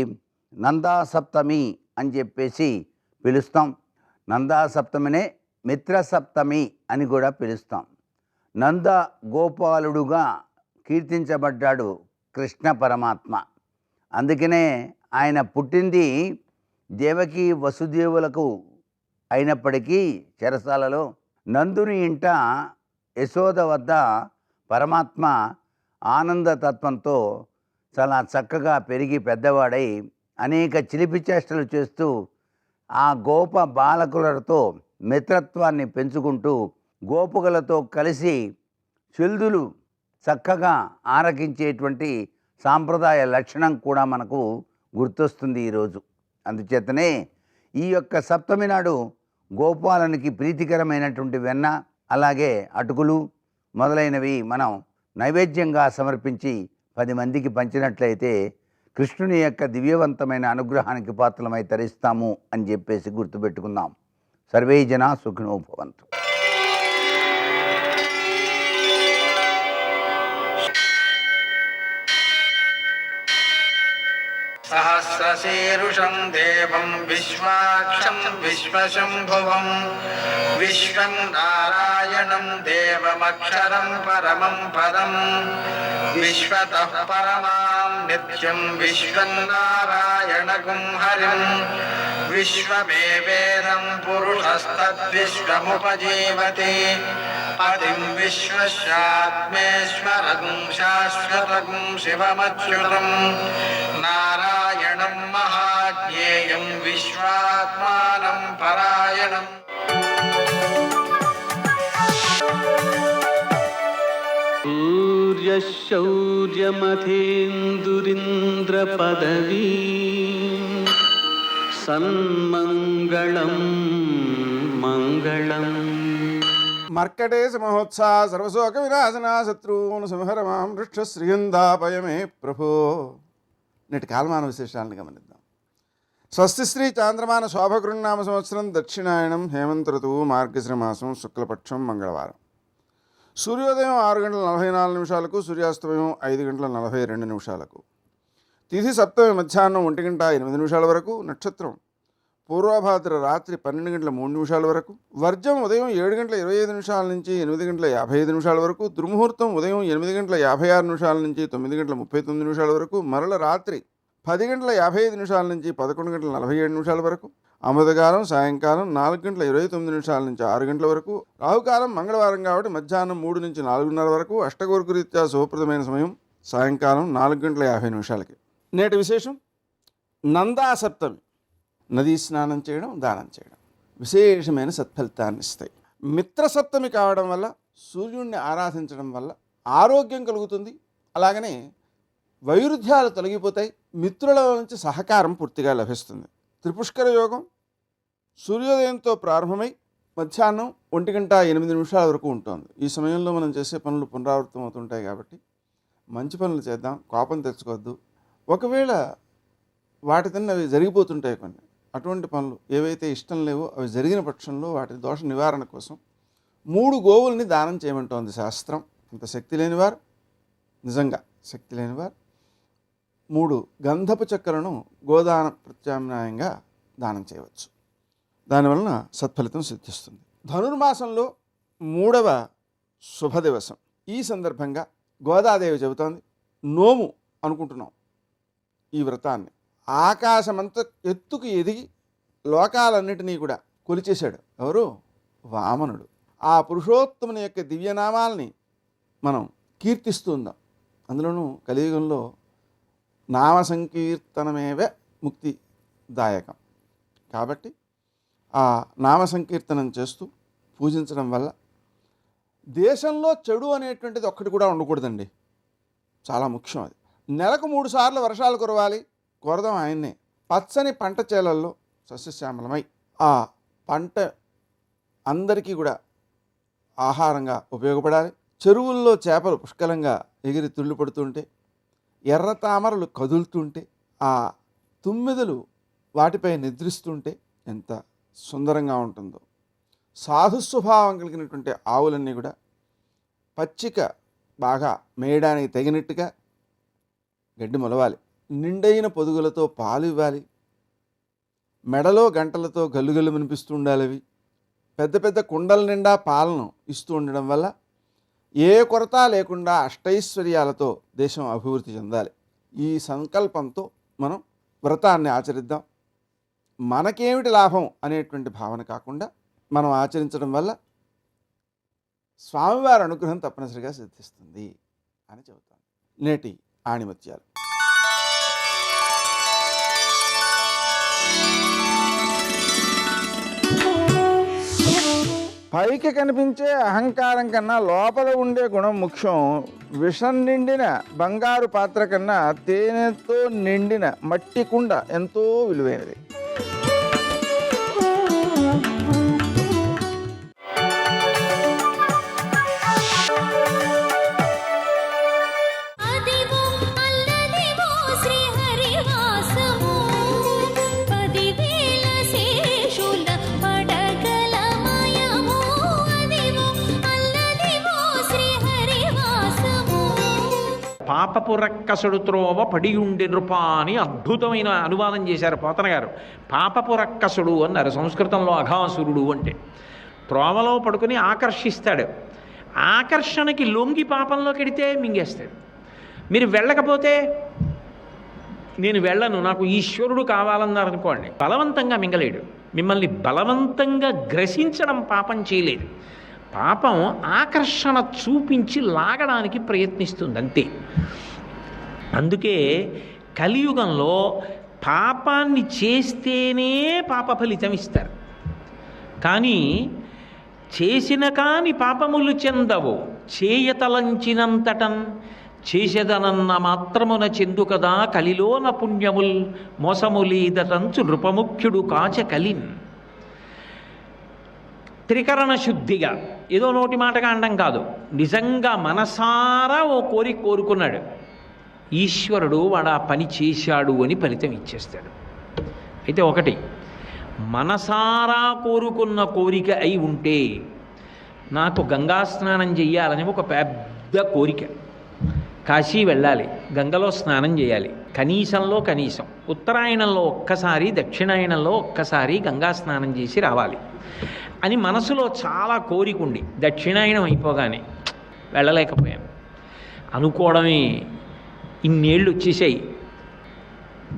నందాసప్తమి అని చెప్పేసి పిలుస్తాం. నందాసప్తమినే మిత్రసప్తమి అని కూడా పిలుస్తాం. నంద గోపాలుడుగా కీర్తించబడ్డాడు కృష్ణ పరమాత్మ. అందుకనే ఆయన పుట్టింది దేవకి వసుదేవులకు అయినప్పటికీ చెరసాలలో నందుని ఇంట యశోద వద్ద పరమాత్మ ఆనందతత్వంతో చాలా చక్కగా పెరిగి పెద్దవాడై అనేక చిలిపి చేష్టలు చేస్తూ ఆ గోప బాలకులతో మిత్రత్వాన్ని పెంచుకుంటూ గోపుకలతో కలిసి చెల్దులు చక్కగా ఆరగించేటువంటి సాంప్రదాయ లక్షణం కూడా మనకు గుర్తొస్తుంది ఈరోజు. అందుచేతనే ఈ యొక్క సప్తమి నాడు గోపాలనికి ప్రీతికరమైనటువంటి వెన్న, అలాగే అటుకులు మొదలైనవి మనం నైవేద్యంగా సమర్పించి 10 మందికి పంచినట్లయితే కృష్ణుని యొక్క దివ్యవంతమైన అనుగ్రహానికి పాత్రలమై తరిస్తాము అని చెప్పేసి గుర్తుపెట్టుకుందాం. సర్వే జనా సుఖినో భవంతు. सहस्रशीरुषं देवं विश्वाक्षं विश्वशम्भुवं विश्वं नारायणं देवमक्षरं परमं पदं विश्वतः परमां नित्यं विश्वन्नारायणगुं हरिं विश्वमेवेदं पुरुषस्तद्विश्वमुपजीवति पतिं विश्वस्यात्मेश्वरगुं शाश्वतगुं शिवमच्युतं नारायणं महाज्ञेयं विश्वात्मानं परायणम् सूर्यशौर्यमथेन्दुरिन्द्रपदवी सन्मङ्गलं मङ्गलम् మర్కటేశ మహోత్సా సర్వశోక వినాశనా శత్రువును సంహర మాం వృక్షశ్రియందాపయమే ప్రభో. నేటి కాలమాన విశేషాలను గమనిద్దాం. స్వస్తి శ్రీ చాంద్రమాన శోభకృన్నామ సంవత్సరం దక్షిణాయనం హేమంత ఋతువు మార్గశిర మాసం శుక్లపక్షం మంగళవారం. సూర్యోదయం 6:44 సూర్యాస్తమయం 5:42. తిథి సప్తమి మధ్యాహ్నం 1:08 వరకు. నక్షత్రం పూర్వభాద్ర రాత్రి 12:03 వరకు. వర్జం ఉదయం 7:25 నుంచి 8:55 వరకు. దుర్ముహూర్తం ఉదయం 8:56 నుంచి 9:39 వరకు. మరల రాత్రి 10:55 నుంచి 11:47 వరకు. అమృతకాలం సాయంకాలం 4:29 నుంచి 6 గంటల వరకు. రాహుకాలం మంగళవారం కాబట్టి మధ్యాహ్నం 3 నుంచి 4:30 వరకు. అష్టగోర్గురీత్యా శుభప్రదమైన సమయం సాయంకాలం 4:50. నేటి విశేషం నందా సప్తమి. నదీ స్నానం చేయడం, దానం చేయడం విశేషమైన సత్ఫలితాన్ని ఇస్తాయి. మిత్రసప్తమి కావడం వల్ల సూర్యుడిని ఆరాధించడం వల్ల ఆరోగ్యం కలుగుతుంది. అలాగనే వైరుధ్యాలు తొలగిపోతాయి. మిత్రుల నుంచి సహకారం పూర్తిగా లభిస్తుంది. త్రిపుష్కర యోగం సూర్యోదయంతో ప్రారంభమై మధ్యాహ్నం 1:08 వరకు ఉంటుంది. ఈ సమయంలో మనం చేసే పనులు పునరావృతం అవుతుంటాయి కాబట్టి మంచి పనులు చేద్దాం, కోపం తెచ్చుకోవద్దు. ఒకవేళ వాటి తిన్న అవి జరిగిపోతుంటాయి కొన్ని. అటువంటి పనులు ఏవైతే ఇష్టం లేవో అవి జరిగిన పక్షంలో వాటి దోష నివారణ కోసం 3 గోవుల్ని దానం చేయమంటోంది శాస్త్రం. అంత శక్తి లేనివారు, నిజంగా శక్తి లేనివారు 3 గంధపు చెక్కలను గోదాన ప్రత్యామ్నాయంగా దానం చేయవచ్చు. దానివలన సత్ఫలితం సిద్ధిస్తుంది. ధనుర్మాసంలో 3వ శుభదివసం. ఈ సందర్భంగా గోదాదేవి చెబుతోంది, నోము అనుకుంటున్నాం ఈ వ్రతాన్ని. ఆకాశమంత ఎత్తుకు ఎదిగి లోకాలన్నిటినీ కూడా కొలిచేశాడు ఎవరు? వామనుడు. ఆ పురుషోత్తముని యొక్క దివ్యనామాల్ని మనం కీర్తిస్తుందాం. అందులోనూ కలియుగంలో నామ సంకీర్తనమేవే ముక్తిదాయకం కాబట్టి ఆ నామ సంకీర్తనం చేస్తూ పూజించడం వల్ల దేశంలో చెడు అనేటువంటిది ఒక్కటి కూడా ఉండకూడదండి. చాలా ముఖ్యం అది. నెలకు 3 సార్లు వర్షాలు కురవాలి. కోరదాం ఆయన్నే. పచ్చని పంట చేలల్లో సస్యశ్యామలమై ఆ పంట అందరికీ కూడా ఆహారంగా ఉపయోగపడాలి. చెరువుల్లో చేపలు పుష్కలంగా ఎగిరి తుళ్ళు పడుతుంటే, ఎర్ర తామరలు కదులుతుంటే, ఆ తుమ్మెదలు వాటిపై నిద్రిస్తుంటే ఎంత సుందరంగా ఉంటుందో. సాధు స్వభావం కలిగినటువంటి ఆవులన్నీ కూడా పచ్చిక బాగా మేయడానికి తగినట్టుగా గడ్డి మొలవాలి. నిండైన పొదుగులతో పాలు ఇవ్వాలి. మెడలో గంటలతో గల్లుగల్లు వినిపిస్తూ ఉండాలి. అవి పెద్ద పెద్ద కుండల నిండా పాలను ఇస్తూ ఉండడం వల్ల ఏ కొరత లేకుండా అష్టైశ్వర్యాలతో దేశం అభివృద్ధి చెందాలి. ఈ సంకల్పంతో మనం వ్రతాన్ని ఆచరిద్దాం. మనకేమిటి లాభం అనేటువంటి భావన కాకుండా మనం ఆచరించడం వల్ల స్వామివారి అనుగ్రహం తప్పనిసరిగా సిద్ధిస్తుంది అని చెబుతాను. నేటి ఆణిమత్యాలు. పైకి కనిపించే అహంకారం కన్నా లోపల ఉండే గుణం ముఖ్యం. విషం నిండిన బంగారు పాత్ర కన్నా తేనెతో నిండిన మట్టి కుండ ఎంతో విలువైనది. పాపపు రక్కసుడు త్రోవ పడియుండి నృప అని అద్భుతమైన అనువాదం చేశారు పోతన గారు. పాపపు రక్కసుడు అన్నారు సంస్కృతంలో అఘాసురుడు అంటే. త్రోవలో పడుకుని ఆకర్షిస్తాడు, ఆకర్షణకి లొంగి పాపంలోకి వెడితే మింగేస్తాడు. మీరు వెళ్ళకపోతే నేను వెళ్ళను నాకు ఈశ్వరుడు కావాలన్నారు అనుకోండి, బలవంతంగా మింగలేడు. మిమ్మల్ని బలవంతంగా గ్రసించడం పాపం చేయలేదు. పాపం ఆకర్షణ చూపించి లాగడానికి ప్రయత్నిస్తుంది అంతే. అందుకే కలియుగంలో పాపాన్ని చేస్తేనే పాప ఫలితం ఇస్తారు, కానీ చేసిన కాని పాపములు చెందవు. చేయతలంచినంతటన్ చేసేదనన్న మాత్రమున చెందు కదా కలిలోన పుణ్యముల్ మోసములీదటంచు నృపముఖ్యుడు కాచ కలిన్. త్రికరణ శుద్ధిగా ఏదో నోటి మాటగా అనడం కాదు, నిజంగా మనసారా ఓ కోరిక కోరుకున్నాడు, ఈశ్వరుడు వాడు ఆ పని చేశాడు అని ఫలితం ఇచ్చేస్తాడు. అయితే ఒకటి, మనసారా కోరుకున్న కోరిక అయి ఉంటే, నాకు గంగా స్నానం చెయ్యాలని ఒక పెద్ద కోరిక, కాశీ వెళ్ళాలి, గంగలో స్నానం చేయాలి, కనీసంలో కనీసం ఉత్తరాయణంలో ఒక్కసారి, దక్షిణాయనంలో ఒక్కసారి గంగా స్నానం చేసి రావాలి అని మనసులో చాలా కోరికుండి దక్షిణాయనం అయిపోగానే వెళ్ళలేకపోయాను అనుకోవడమే ఇన్నేళ్ళు వచ్చేసాయి.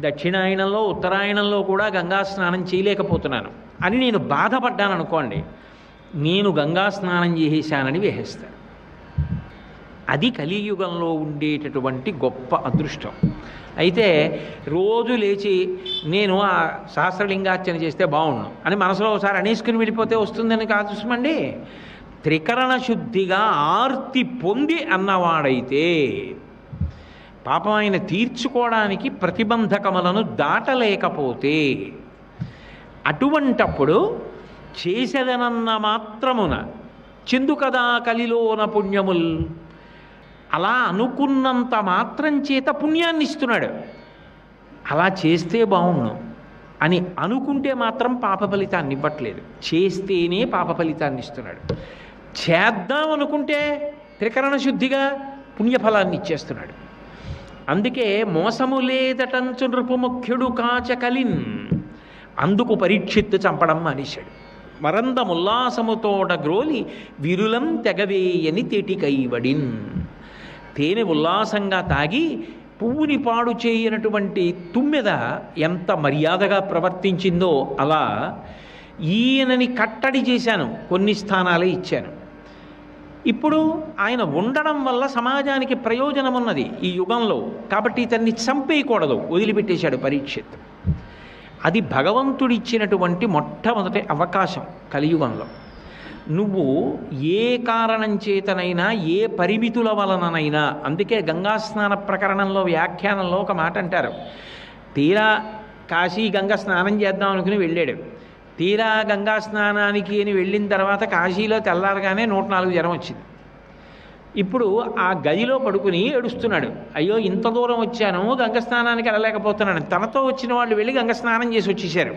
దక్షిణాయనంలో ఉత్తరాయణంలో కూడా గంగా స్నానం చేయలేకపోతున్నాను అని నేను బాధపడ్డాను అనుకోండి, నేను గంగా స్నానం చేసేసానని వేసేస్తాను. అది కలియుగంలో ఉండేటటువంటి గొప్ప అదృష్టం. అయితే రోజు లేచి నేను ఆ సహస్రలింగార్చన చేస్తే బాగుండు అని మనసులో ఒకసారి అనేసుకుని వెళ్ళిపోతే వస్తుందని కాదు చూసమండి. త్రికరణ శుద్ధిగా ఆర్తి పొంది అన్నవాడైతే పాపం ఆయన తీర్చుకోవడానికి ప్రతిబంధకములను దాటలేకపోతే, అటువంటప్పుడు చేసేదనన్న మాత్రమున చెందు కదా కలిలోన పుణ్యముల్, అలా అనుకున్నంత మాత్రం చేత పుణ్యాన్ని ఇస్తున్నాడు. అలా చేస్తే బాగుండు అని అనుకుంటే మాత్రం పాప ఫలితాన్ని ఇవ్వట్లేదు, చేస్తేనే పాప ఫలితాన్ని ఇస్తున్నాడు. చేద్దాం అనుకుంటే త్రికరణ శుద్ధిగా పుణ్యఫలాన్ని ఇచ్చేస్తున్నాడు. అందుకే మోసము లేదటంచు నృపముఖ్యుడు కాచ కలిన్, అందుకు పరీక్షిత్తు చంపడం మానేశాడు. మరందముల్లాసముతోడ గ్రోలి విరులం తెగవేయని తేటికైవడిన్. తేనె ఉల్లాసంగా తాగి పువ్వుని పాడు చేయనటువంటి తుమ్మెద ఎంత మర్యాదగా ప్రవర్తించిందో అలా ఈయనని కట్టడి చేశాను, కొన్ని స్థానాలే ఇచ్చాను. ఇప్పుడు ఆయన ఉండడం వల్ల సమాజానికి ప్రయోజనం ఉన్నది ఈ యుగంలో, కాబట్టి ఇతన్ని చంపేయకూడదు, వదిలిపెట్టేశాడు పరీక్షిత్. అది భగవంతుడిచ్చినటువంటి మొట్టమొదటి అవకాశం కలియుగంలో. నువ్వు ఏ కారణం చేతనైనా, ఏ పరిమితుల వలననైనా, అందుకే గంగాస్నాన ప్రకరణంలో వ్యాఖ్యానంలో ఒక మాట అంటారు, తీరా కాశీ గంగ స్నానం చేద్దాం అనుకుని వెళ్ళాడు, తీరా గంగా స్నానానికి అని వెళ్ళిన తర్వాత కాశీలో తెల్లారగానే 104 జ్వరం వచ్చింది. ఇప్పుడు ఆ గదిలో పడుకుని ఏడుస్తున్నాడు, అయ్యో ఇంత దూరం వచ్చాను గంగ స్నానానికి వెళ్ళలేకపోతున్నాను. తనతో వచ్చిన వాళ్ళు వెళ్ళి గంగ స్నానం చేసి వచ్చేసారు.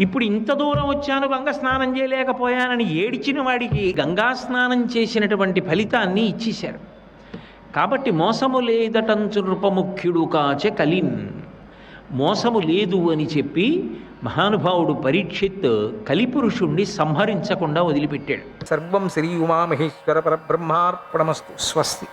ఇప్పుడు ఇంత దూరం వచ్చాను గంగ స్నానం చేయలేకపోయానని ఏడిచిన వాడికి గంగా స్నానం చేసినటువంటి ఫలితాన్ని ఇచ్చేశారు. కాబట్టి మోసము లేదటంచు నృపముఖ్యుడు కాచే కలిన్, మోసము లేదు అని చెప్పి మహానుభావుడు పరీక్షిత్ కలిపురుషుణ్ణి సంహరించకుండా వదిలిపెట్టాడు. సర్వం శ్రీ ఉమామహేశ్వర పరబ్రహ్మార్పణమస్తు. స్వస్తి.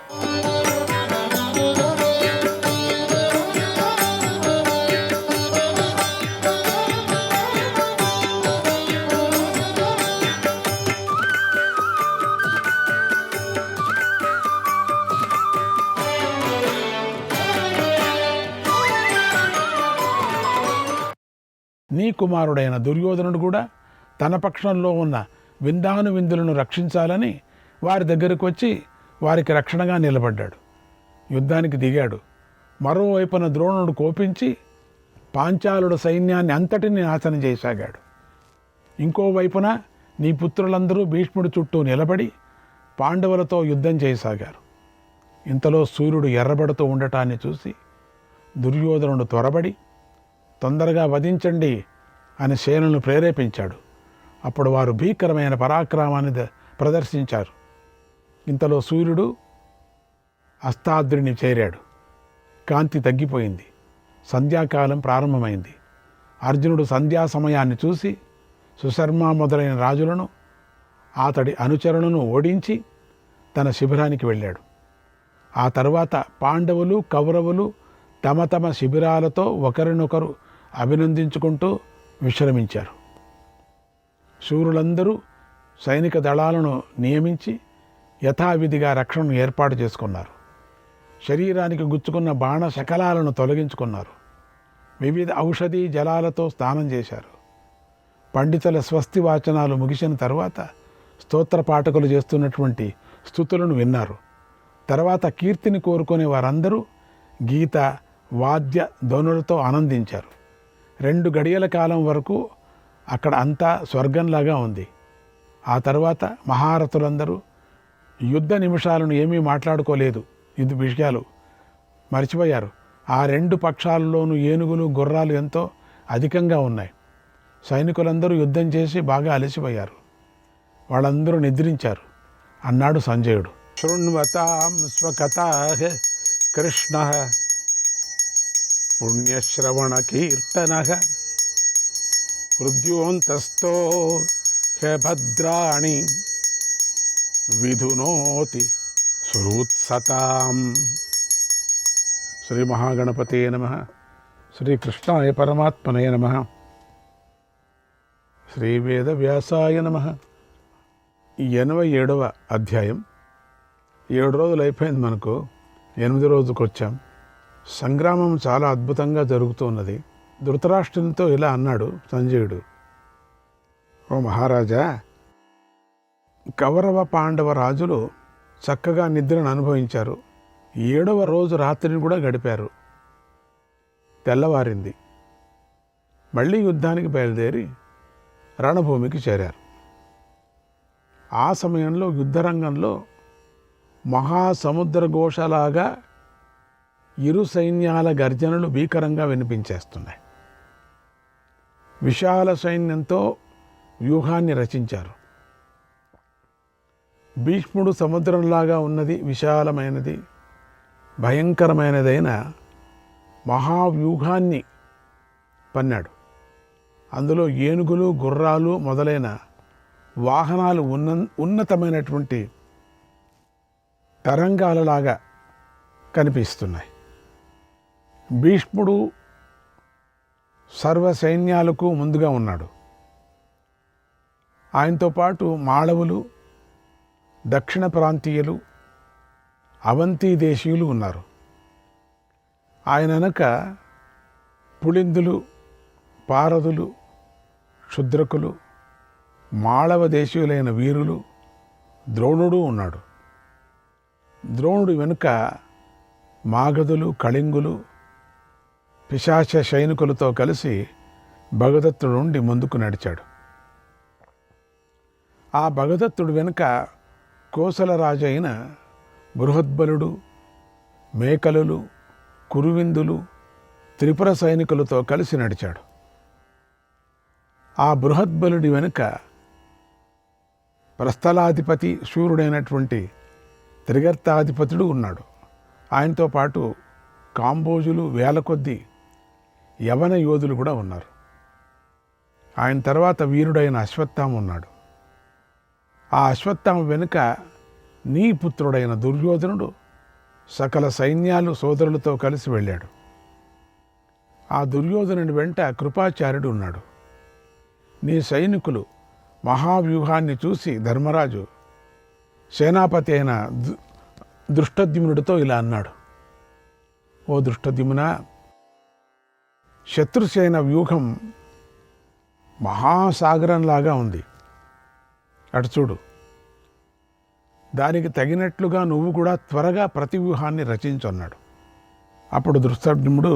నీ కుమారుడైన దుర్యోధనుడు కూడా తన పక్షంలో ఉన్న విందాను విందులను రక్షించాలని వారి దగ్గరకు వచ్చి వారికి రక్షణగా నిలబడ్డాడు. యుద్ధానికి దిగాడు. మరోవైపున ద్రోణుడు కోపించి పాంచాలుడు సైన్యాన్ని అంతటిని నాశనం చేయసాగాడు. ఇంకోవైపున నీ పుత్రులందరూ భీష్ముడి చుట్టూ నిలబడి పాండవులతో యుద్ధం చేయసాగారు. ఇంతలో సూర్యుడు ఎర్రబడుతూ ఉండటాన్ని చూసి దుర్యోధనుడు త్వరబడి తొందరగా వధించండి అని సేనలను ప్రేరేపించాడు. అప్పుడు వారు భీకరమైన పరాక్రమాన్ని ప్రదర్శించారు. ఇంతలో సూర్యుడు అస్తాద్రిని చేరాడు. కాంతి తగ్గిపోయింది. సంధ్యాకాలం ప్రారంభమైంది. అర్జునుడు సంధ్యా సమయాన్ని చూసి సుశర్మ మొదలైన రాజులను అతడి అనుచరులను ఓడించి తన శిబిరానికి వెళ్ళాడు. ఆ తర్వాత పాండవులు కౌరవులు తమ తమ శిబిరాలతో ఒకరినొకరు అభినందించుకుంటూ విశ్రమించారు. శూరులందరూ సైనిక దళాలను నియమించి యథావిధిగా రక్షణను ఏర్పాటు చేసుకున్నారు. శరీరానికి గుచ్చుకున్న బాణ శకలాలను తొలగించుకున్నారు. వివిధ ఔషధీ జలాలతో స్నానం చేశారు. పండితుల స్వస్తి వాచనాలు ముగిసిన తర్వాత స్తోత్ర పాఠకులు చేస్తున్నటువంటి స్తుతులను విన్నారు. తర్వాత కీర్తిని కోరుకునే వారందరూ గీత వాద్య ధ్వనులతో ఆనందించారు. 2 గడియల కాలం వరకు అక్కడ అంతా స్వర్గంలాగా ఉంది. ఆ తర్వాత మహారథులందరూ యుద్ధ నిమిషాలను ఏమీ మాట్లాడుకోలేదు. యుద్ధ విషయాలు మర్చిపోయారు. ఆ 2 పక్షాలలోనూ ఏనుగులు గుర్రాలు ఎంతో అధికంగా ఉన్నాయి. సైనికులందరూ యుద్ధం చేసి బాగా అలసిపోయారు. వాళ్ళందరూ నిద్రించారు. అన్నాడు సంజయుడు, శృణ్వతాం స్వకథాః కృష్ణః పుణ్యశ్రవణ కీర్తనః హృద్యోంతస్థో హ్యభద్రాణి విధునోతి సుహృత్సతాం. శ్రీ మహాగణపతే నమః. శ్రీకృష్ణాయ పరమాత్మనే నమః. శ్రీ వేదవ్యాసాయ నమః. 87వ అధ్యాయం. 7 రోజులు అయిపోయింది మనకు. 8వ రోజుకు వచ్చాం. సంగ్రామం చాలా అద్భుతంగా జరుగుతున్నది. ధృతరాష్ట్రునితో ఇలా అన్నాడు సంజయుడు, ఓ మహారాజా, కౌరవ పాండవ రాజులు చక్కగా నిద్రను అనుభవించారు. 7వ రోజు రాత్రిని కూడా గడిపారు. తెల్లవారింది. మళ్ళీ యుద్ధానికి బయలుదేరి రణభూమికి చేరారు. ఆ సమయంలో యుద్ధరంగంలో మహాసముద్ర ఘోషలాగా ఇరు సైన్యాల గర్జనలు భీకరంగా వినిపించేస్తున్నాయి. విశాల సైన్యంతో వ్యూహాన్ని రచించారు. భీష్ముడు సముద్రంలాగా ఉన్నది, విశాలమైనది, భయంకరమైనదైన మహావ్యూహాన్ని పన్నాడు. అందులో ఏనుగులు గుర్రాలు మొదలైన వాహనాలు ఉన్నతమైనటువంటి తరంగాలలాగా కనిపిస్తున్నాయి. భీష్ముడు సర్వ సైన్యాలకు ముందుగా ఉన్నాడు. ఆయనతో పాటు మాళవులు, దక్షిణ ప్రాంతీయులు, అవంతి దేశీయులు ఉన్నారు. ఆయన వెనక పుళిందులు, పారదులు, శుద్రకులు, మాళవ దేశీయులైన వీరులు, ద్రోణుడు ఉన్నాడు. ద్రోణుడు వెనుక మాగధులు, కళింగులు, పిశాచ సైనికులతో కలిసి భగదత్తుడు నుండి ముందుకు నడిచాడు. ఆ భగదత్తుడు వెనుక కోసల రాజు అయిన బృహద్బలుడు, మేకలులు, కురువిందులు, త్రిపుర సైనికులతో కలిసి నడిచాడు. ఆ బృహద్బలుడి వెనుక ప్రస్థలాధిపతి శూరుడైనటువంటి త్రిగర్తాధిపతుడు ఉన్నాడు. ఆయనతో పాటు కాంబోజులు, వేల కొద్దీ యవన యోధులు కూడా ఉన్నారు. ఆయన తర్వాత వీరుడైన అశ్వత్థామ ఉన్నాడు. ఆ అశ్వత్థామ వెనుక నీ పుత్రుడైన దుర్యోధనుడు సకల సైన్యాలు సోదరులతో కలిసి వెళ్ళాడు. ఆ దుర్యోధనుడి వెంట కృపాచార్యుడు ఉన్నాడు. నీ సైనికులు మహావ్యూహాన్ని చూసి ధర్మరాజు సేనాపతి అయిన దృష్టద్యుమ్నుడితో ఇలా అన్నాడు, ఓ దృష్టద్యుమ్న, శత్రుసేన వ్యూహం మహాసాగరంలాగా ఉంది. అటు చూడు. దానికి తగినట్లుగా నువ్వు కూడా త్వరగా ప్రతివ్యూహాన్ని రచించన్నాడు. అప్పుడు దృష్టద్యుమ్నుడు,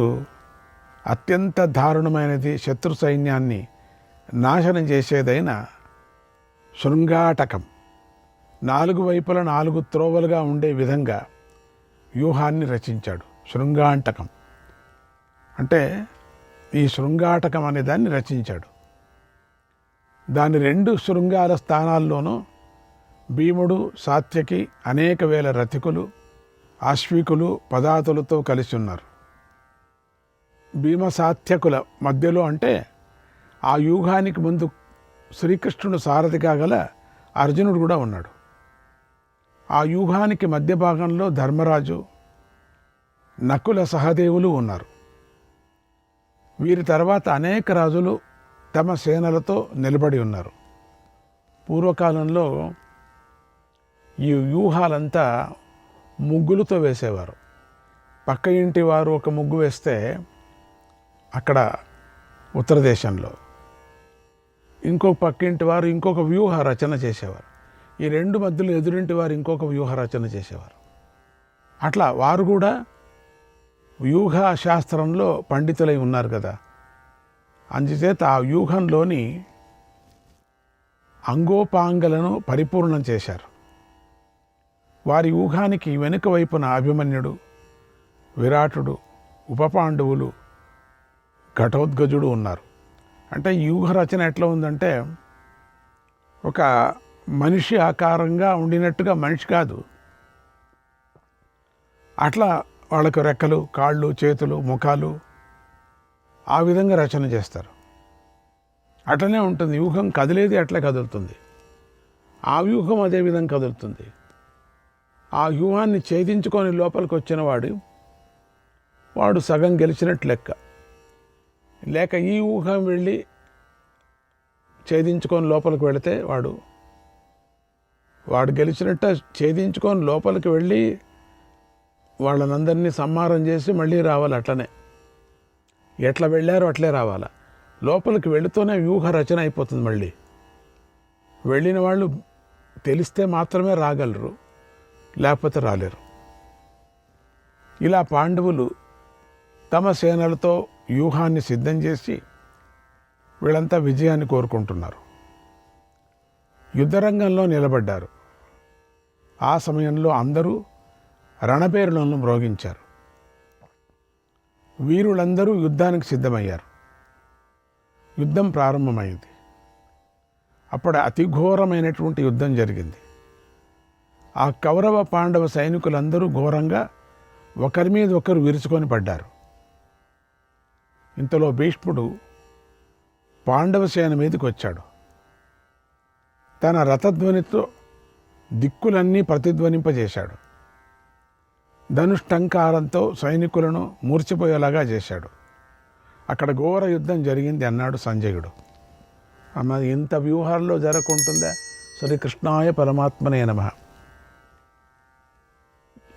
అత్యంత దారుణమైనది, శత్రు సైన్యాన్ని నాశనం చేసేదైన శృంగాటకం, 4 వైపుల 4 త్రోవలుగా ఉండే విధంగా వ్యూహాన్ని రచించాడు. శృంగాంటకం అంటే ఈ శృంగాటకం అనే దాన్ని రచించాడు. దాని 2 శృంగాల స్థానాల్లోనూ భీముడు, సాత్యకి, అనేక వేల రథికులు, ఆశ్వికులు, పదాతులతో కలిసి ఉన్నారు. భీమసాత్యకుల మధ్యలో అంటే ఆ వ్యూహానికి ముందు శ్రీకృష్ణుడు సారథిగా గల అర్జునుడు కూడా ఉన్నాడు. ఆ వ్యూహానికి మధ్య భాగంలో ధర్మరాజు, నకుల, సహదేవులు ఉన్నారు. వీరి తర్వాత అనేక రాజులు తమ సేనలతో నిలబడి ఉన్నారు. పూర్వకాలంలో ఈ వ్యూహాలంతా ముగ్గులతో వేసేవారు. పక్క ఇంటి వారు ఒక ముగ్గు వేస్తే అక్కడ ఉత్తర దేశంలో ఇంకొక పక్కింటి వారు ఇంకొక వ్యూహ రచన చేసేవారు. ఈ రెండు మధ్యలో ఎదురింటి వారు ఇంకొక వ్యూహ రచన చేసేవారు. అట్లా వారు కూడా వ్యూహ శాస్త్రంలో పండితులై ఉన్నారు కదా. అందుచేత ఆ వ్యూహంలోని అంగోపాంగలను పరిపూర్ణం చేశారు. వారి వ్యూహానికి వెనుక వైపున అభిమన్యుడు, విరాటుడు, ఉపపాండవులు, ఘటోద్గజుడు ఉన్నారు. అంటే ఈ వ్యూహ రచన ఎట్లా ఉందంటే ఒక మనిషి ఆకారంగా ఉండినట్టుగా, మనిషి కాదు, అట్లా వాళ్ళకు రెక్కలు, కాళ్ళు, చేతులు, ముఖాలు ఆ విధంగా రచన చేస్తారు. అట్లనే ఉంటుంది వ్యూహం. కదిలేది అట్లే కదులుతుంది. ఆ వ్యూహం అదే విధంగా కదులుతుంది. ఆ వ్యూహాన్ని ఛేదించుకొని లోపలికి వచ్చిన వాడు సగం గెలిచినట్టు లెక్క. లేక ఈ ఊహం వెళ్ళి ఛేదించుకొని లోపలికి వెళితే వాడు గెలిచినట్టు. ఛేదించుకొని లోపలికి వెళ్ళి వాళ్ళనందరినీ సంహారం చేసి మళ్ళీ రావాలి. అట్లనే ఎట్లా వెళ్ళారో అట్లే రావాలా. లోపలికి వెళుతూనే వ్యూహ రచన అయిపోతుంది. మళ్ళీ వెళ్ళిన వాళ్ళు తెలిస్తే మాత్రమే రాగలరు, లేకపోతే రాలేరు. ఇలా పాండవులు తమ సేనలతో వ్యూహాన్ని సిద్ధం చేసి వీళ్ళంతా విజయాన్ని కోరుకుంటున్నారు. యుద్ధరంగంలో నిలబడ్డారు. ఆ సమయంలో అందరూ రణపేరులను మ్రోగించారు. వీరులందరూ యుద్ధానికి సిద్ధమయ్యారు. యుద్ధం ప్రారంభమైంది. అప్పుడు అతి ఘోరమైనటువంటి యుద్ధం జరిగింది. ఆ కౌరవ పాండవ సైనికులందరూ ఘోరంగా ఒకరి మీద ఒకరు విరుచుకొని పడ్డారు. ఇంతలో భీష్ముడు పాండవ సేన మీదకి వచ్చాడు. తన రథధ్వనితో దిక్కులన్నీ ప్రతిధ్వనింపజేశాడు. ధనుష్టంకారంతో సైనికులను మూర్చిపోయేలాగా చేశాడు. అక్కడ ఘోర యుద్ధం జరిగింది అన్నాడు సంజయుడు. అన్నది ఇంత వ్యూహాల్లో జరగకుంటుందా? శ్రీకృష్ణాయ పరమాత్మనే నమః.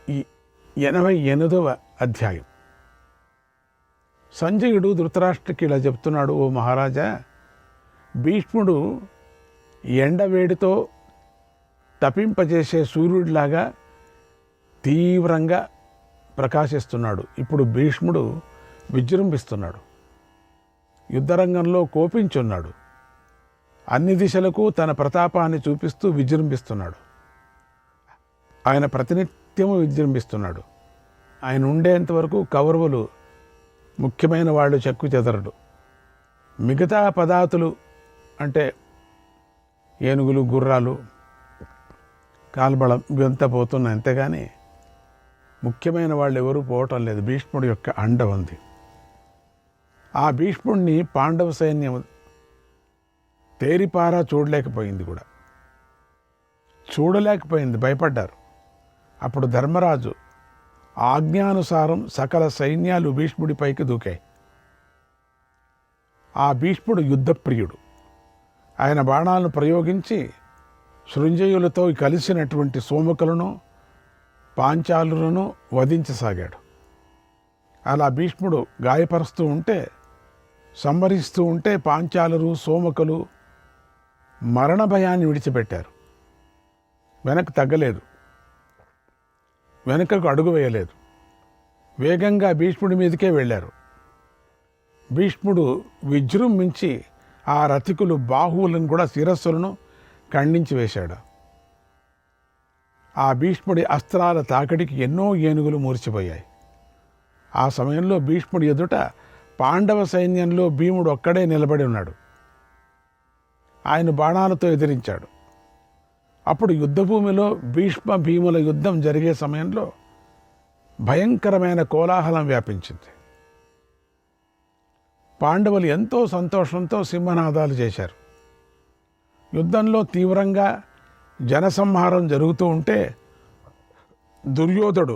ఈ 88వ అధ్యాయం. సంజయుడు ధృతరాష్ట్రకి ఇలా చెప్తున్నాడు, ఓ మహారాజా, భీష్ముడు ఎండవేడితో తపింపజేసే సూర్యుడిలాగా తీవ్రంగా ప్రకాశిస్తున్నాడు. ఇప్పుడు భీష్ముడు విజృంభిస్తున్నాడు. యుద్ధరంగంలో కోపించున్నాడు. అన్ని దిశలకు తన ప్రతాపాన్ని చూపిస్తూ విజృంభిస్తున్నాడు. ఆయన ప్రతినిత్యము విజృంభిస్తున్నాడు. ఆయన ఉండేంతవరకు కౌరవులు ముఖ్యమైన వాళ్ళు చెక్కు చెదరడు. మిగతా పదాతులు అంటే ఏనుగులు, గుర్రాలు, కాల్బళం ఇవంతా పోతున్నాయి. అంతేగాని ముఖ్యమైన వాళ్ళు ఎవరూ పోవటం లేదు. భీష్ముడి యొక్క అండ ఉంది. ఆ భీష్ముడిని పాండవ సైన్యం తేరిపారా చూడలేకపోయింది కూడా. చూడలేకపోయింది, భయపడ్డారు. అప్పుడు ధర్మరాజు ఆజ్ఞానుసారం సకల సైన్యాలు భీష్ముడిపైకి దూకాయి. ఆ భీష్ముడు యుద్ధప్రియుడు. ఆయన బాణాలను ప్రయోగించి శృంజయులతో కలిసినటువంటి సోముకులను, పాంచాలులను వధించసాగాడు. అలా భీష్ముడు గాయపరుస్తూ ఉంటే, సంహరిస్తూ ఉంటే పాంచాలురు, సోముకులు మరణ భయాన్ని విడిచిపెట్టారు. వెనక్కి తగ్గలేదు, వెనుకకు అడుగు వేయలేదు. వేగంగా భీష్ముడి మీదకే వెళ్ళారు. భీష్ముడు విజృంభించి ఆ రథికులు బాహువులను కూడా శిరస్సులను ఖండించి వేశాడు. ఆ భీష్ముడి అస్త్రాల తాకిడికి ఎన్నో ఏనుగులు మూర్చిపోయాయి. ఆ సమయంలో భీష్ముడి ఎదుట పాండవ సైన్యంలో భీముడు ఒక్కడే నిలబడి ఉన్నాడు. ఆయన బాణాలతో ఎదిరించాడు. అప్పుడు యుద్ధభూమిలో భీష్మ భీముల యుద్ధం జరిగే సమయంలో భయంకరమైన కోలాహలం వ్యాపించింది. పాండవులు ఎంతో సంతోషంతో సింహనాదాలు చేశారు. యుద్ధంలో తీవ్రంగా జనసంహారం జరుగుతూ ఉంటే దుర్యోధనుడు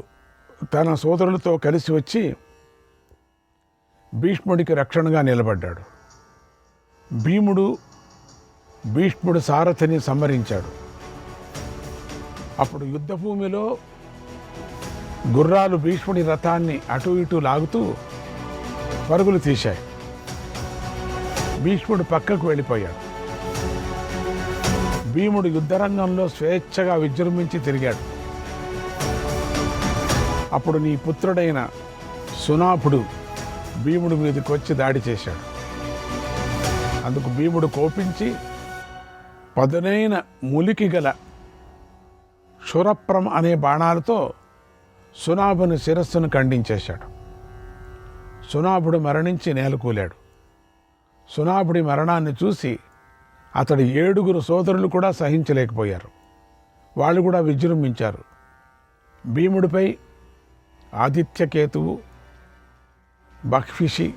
తన సోదరులతో కలిసి వచ్చి భీష్ముడికి రక్షణగా నిలబడ్డాడు. భీష్ముడు సారథిని సంహరించాడు. అప్పుడు యుద్ధభూమిలో గుర్రాలు భీష్ముడి రథాన్ని అటు ఇటు లాగుతూ పరుగులు తీశాయి. భీష్ముడు పక్కకు వెళ్ళిపోయాడు. భీముడు యుద్ధరంగంలో స్వేచ్ఛగా విజృంభించి తిరిగాడు. అప్పుడు నీ పుత్రుడైన సునాభుడు భీముడి మీదకి వచ్చి దాడి చేశాడు. అందుకు భీముడు కోపించి పదునైన ములికి గల శూరప్రం అనే బాణాలతో సునాభుని శిరస్సును ఖండించేశాడు. సునాభుడు మరణించి నేలకూలాడు. సునాభుడి మరణాన్ని చూసి అతడి 7 సోదరులు కూడా సహించలేకపోయారు. వాళ్ళు కూడా విజృంభించారు. భీముడిపై ఆదిత్యకేతువు, బహ్విషి,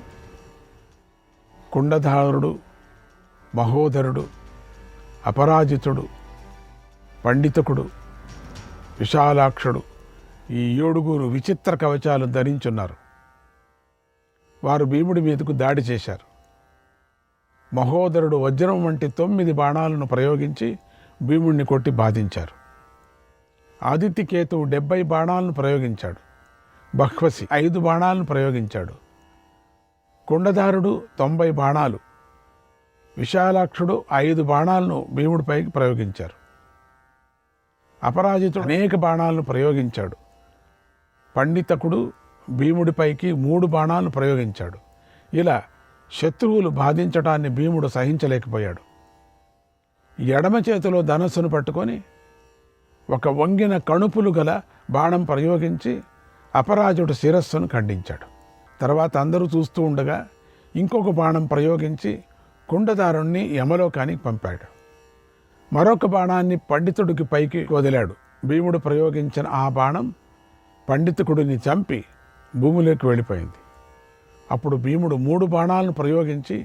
కుండధారుడు, మహోదరుడు, అపరాజితుడు, పండితకుడు, విశాలాక్షుడు ఈ 7 విచిత్ర కవచాలు ధరించున్నారు. వారు భీముడి మీదకు దాడి చేశారు. మహోదరుడు వజ్రం వంటి 9 బాణాలను ప్రయోగించి భీముడిని కొట్టి బాధించారు. ఆదిత్యకేతువు 70 బాణాలను ప్రయోగించాడు. బహ్వసి 5 బాణాలను ప్రయోగించాడు. కుండధారుడు 90 బాణాలు, విశాలాక్షుడు 5 బాణాలను భీముడిపైకి ప్రయోగించారు. అపరాజితుడు అనేక బాణాలను ప్రయోగించాడు. పండితకుడు భీముడిపైకి 3 బాణాలను ప్రయోగించాడు. ఇలా శత్రువులు బాధించటాన్ని భీముడు సహించలేకపోయాడు. ఎడమ చేతిలో ధనస్సును పట్టుకొని ఒక వంగిన కణుపులు గల బాణం ప్రయోగించి అపరాజుడు శిరస్సును ఖండించాడు. తర్వాత అందరూ చూస్తూ ఉండగా ఇంకొక బాణం ప్రయోగించి కుండదారుణ్ణి యమలోకానికి పంపాడు. మరొక బాణాన్ని పండితుడికి పైకి వదిలాడు. భీముడు ప్రయోగించిన ఆ బాణం పండితుకుడిని చంపి భూమిలోకి వెళ్ళిపోయింది. అప్పుడు భీముడు 3 బాణాలను ప్రయోగించి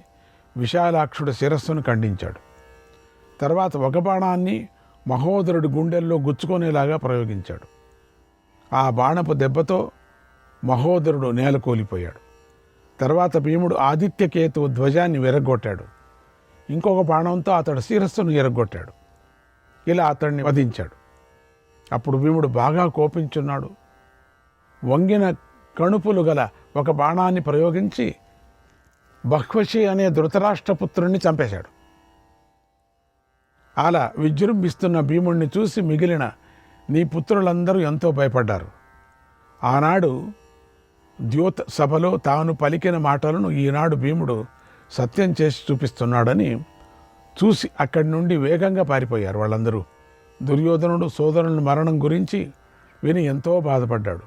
విశాలాక్షుడి శిరస్సును ఖండించాడు. తర్వాత ఒక బాణాన్ని మహోదరుడి గుండెల్లో గుచ్చుకునేలాగా ప్రయోగించాడు. ఆ బాణపు దెబ్బతో మహోదరుడు నేలకూలిపోయాడు. తర్వాత భీముడు ఆదిత్యకేతువు ధ్వజాన్ని విరగ్గొట్టాడు. ఇంకొక బాణంతో అతడు శిరస్సును ఎరగొట్టాడు. ఇలా అతడిని వధించాడు. అప్పుడు భీముడు బాగా కోపించున్నాడు. వంగిన కణుపులు గల ఒక బాణాన్ని ప్రయోగించి బహ్వషి అనే ధృతరాష్ట్రపుత్రుణ్ణి చంపేశాడు. అలా విజృంభిస్తున్న భీముడిని చూసి మిగిలిన నీ పుత్రులందరూ ఎంతో భయపడ్డారు. ఆనాడు ద్యోత సభలో తాను పలికిన మాటలను ఈనాడు భీముడు సత్యం చేసి చూపిస్తున్నాడని చూసి అక్కడి నుండి వేగంగా పారిపోయారు వాళ్ళందరూ. దుర్యోధనుడు సోదరుని మరణం గురించి విని ఎంతో బాధపడ్డాడు.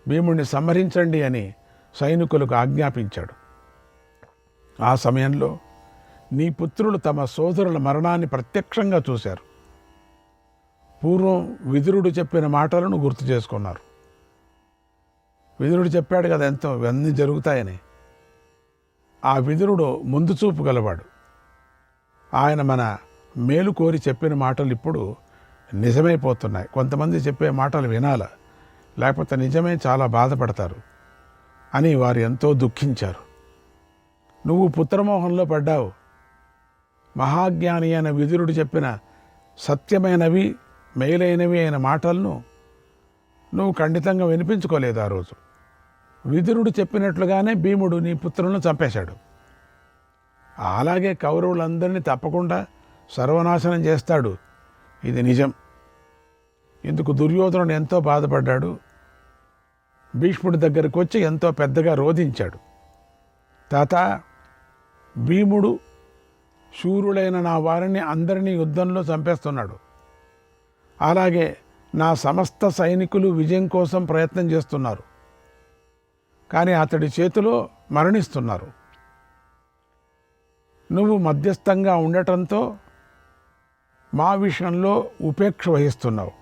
భీముడిని సంహరించండి అని సైనికులకు ఆజ్ఞాపించాడు. ఆ సమయంలో నీ పుత్రులు తమ సోదరుల మరణాన్ని ప్రత్యక్షంగా చూశారు. పూర్వం విదురుడు చెప్పిన మాటలను గుర్తు చేసుకున్నారు. విదురుడు చెప్పాడు కదా ఎంతో ఇవన్నీ జరుగుతాయని. ఆ విదురుడు ముందు చూపు గలవాడు. ఆయన మన మేలు కోరి చెప్పిన మాటలు ఇప్పుడు నిజమైపోతున్నాయి. కొంతమంది చెప్పే మాటలు వినాల, లేకపోతే నిజమే చాలా బాధపడతారు అని వారు ఎంతో దుఃఖించారు. నువ్వు పుత్రమోహంలో పడ్డావు. మహాజ్ఞాని అయిన విదురుడు చెప్పిన సత్యమైనవి మేలైనవి అయిన మాటలను నువ్వు ఖండితంగా వినిపించుకోలేదు. ఆ రోజు విదురుడు చెప్పినట్లుగానే భీముడు నీ పుత్రులను చంపేశాడు. అలాగే కౌరవులందరినీ తప్పకుండా సర్వనాశనం చేస్తాడు. ఇది నిజం. ఇందుకు దుర్యోధనుడు ఎంతో బాధపడ్డాడు. భీష్ముడి దగ్గరకు వచ్చి ఎంతో పెద్దగా రోధించాడు. తాత, భీముడు శూరులైన నా వారిని అందరినీ యుద్ధంలో చంపేస్తున్నాడు. అలాగే నా సమస్త సైనికులు విజయం కోసం ప్రయత్నం చేస్తున్నారు, కానీ అతడి చేతిలో మరణిస్తున్నారు. నువ్వు మధ్యస్థంగా ఉండటంతో మా విషయంలో ఉపేక్ష వహిస్తున్నావు.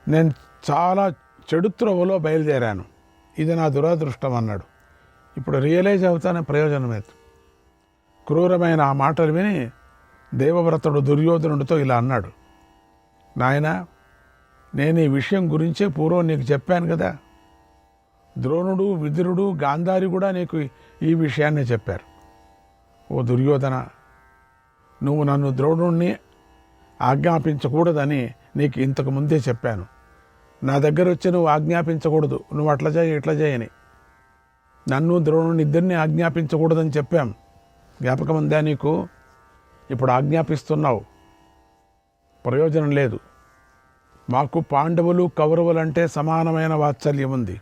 నేను చాలా చెడు త్రోవలో బయలుదేరాను. ఇది నా దురదృష్టం అన్నాడు. ఇప్పుడు రియలైజ్ అవుతానే ప్రయోజనమే. క్రూరమైన ఆ మాటలు విని దేవవ్రతుడు దుర్యోధనుడితో ఇలా అన్నాడు, నాయనా, నేను ఈ విషయం గురించే పూర్వం నీకు చెప్పాను కదా. ద్రోణుడు, విదురుడు, గాంధారి కూడా నీకు ఈ విషయాన్నే చెప్పారు. ఓ దుర్యోధన, నువ్వు నన్ను ద్రోణుణ్ణి ఆజ్ఞాపించకూడదని నీకు ఇంతకు ముందే చెప్పాను. నా దగ్గర వచ్చి నువ్వు ఆజ్ఞాపించకూడదు, నువ్వు అట్లా చేయి ఇట్లా చేయని. నన్ను ద్రోణుని ఇద్దరిని ఆజ్ఞాపించకూడదని చెప్పాం. జ్ఞాపకం ఉందా నీకు? ఇప్పుడు ఆజ్ఞాపిస్తున్నావు, ప్రయోజనం లేదు. మాకు పాండవులు కౌరవులంటే సమానమైన వాత్సల్యం ఉంది.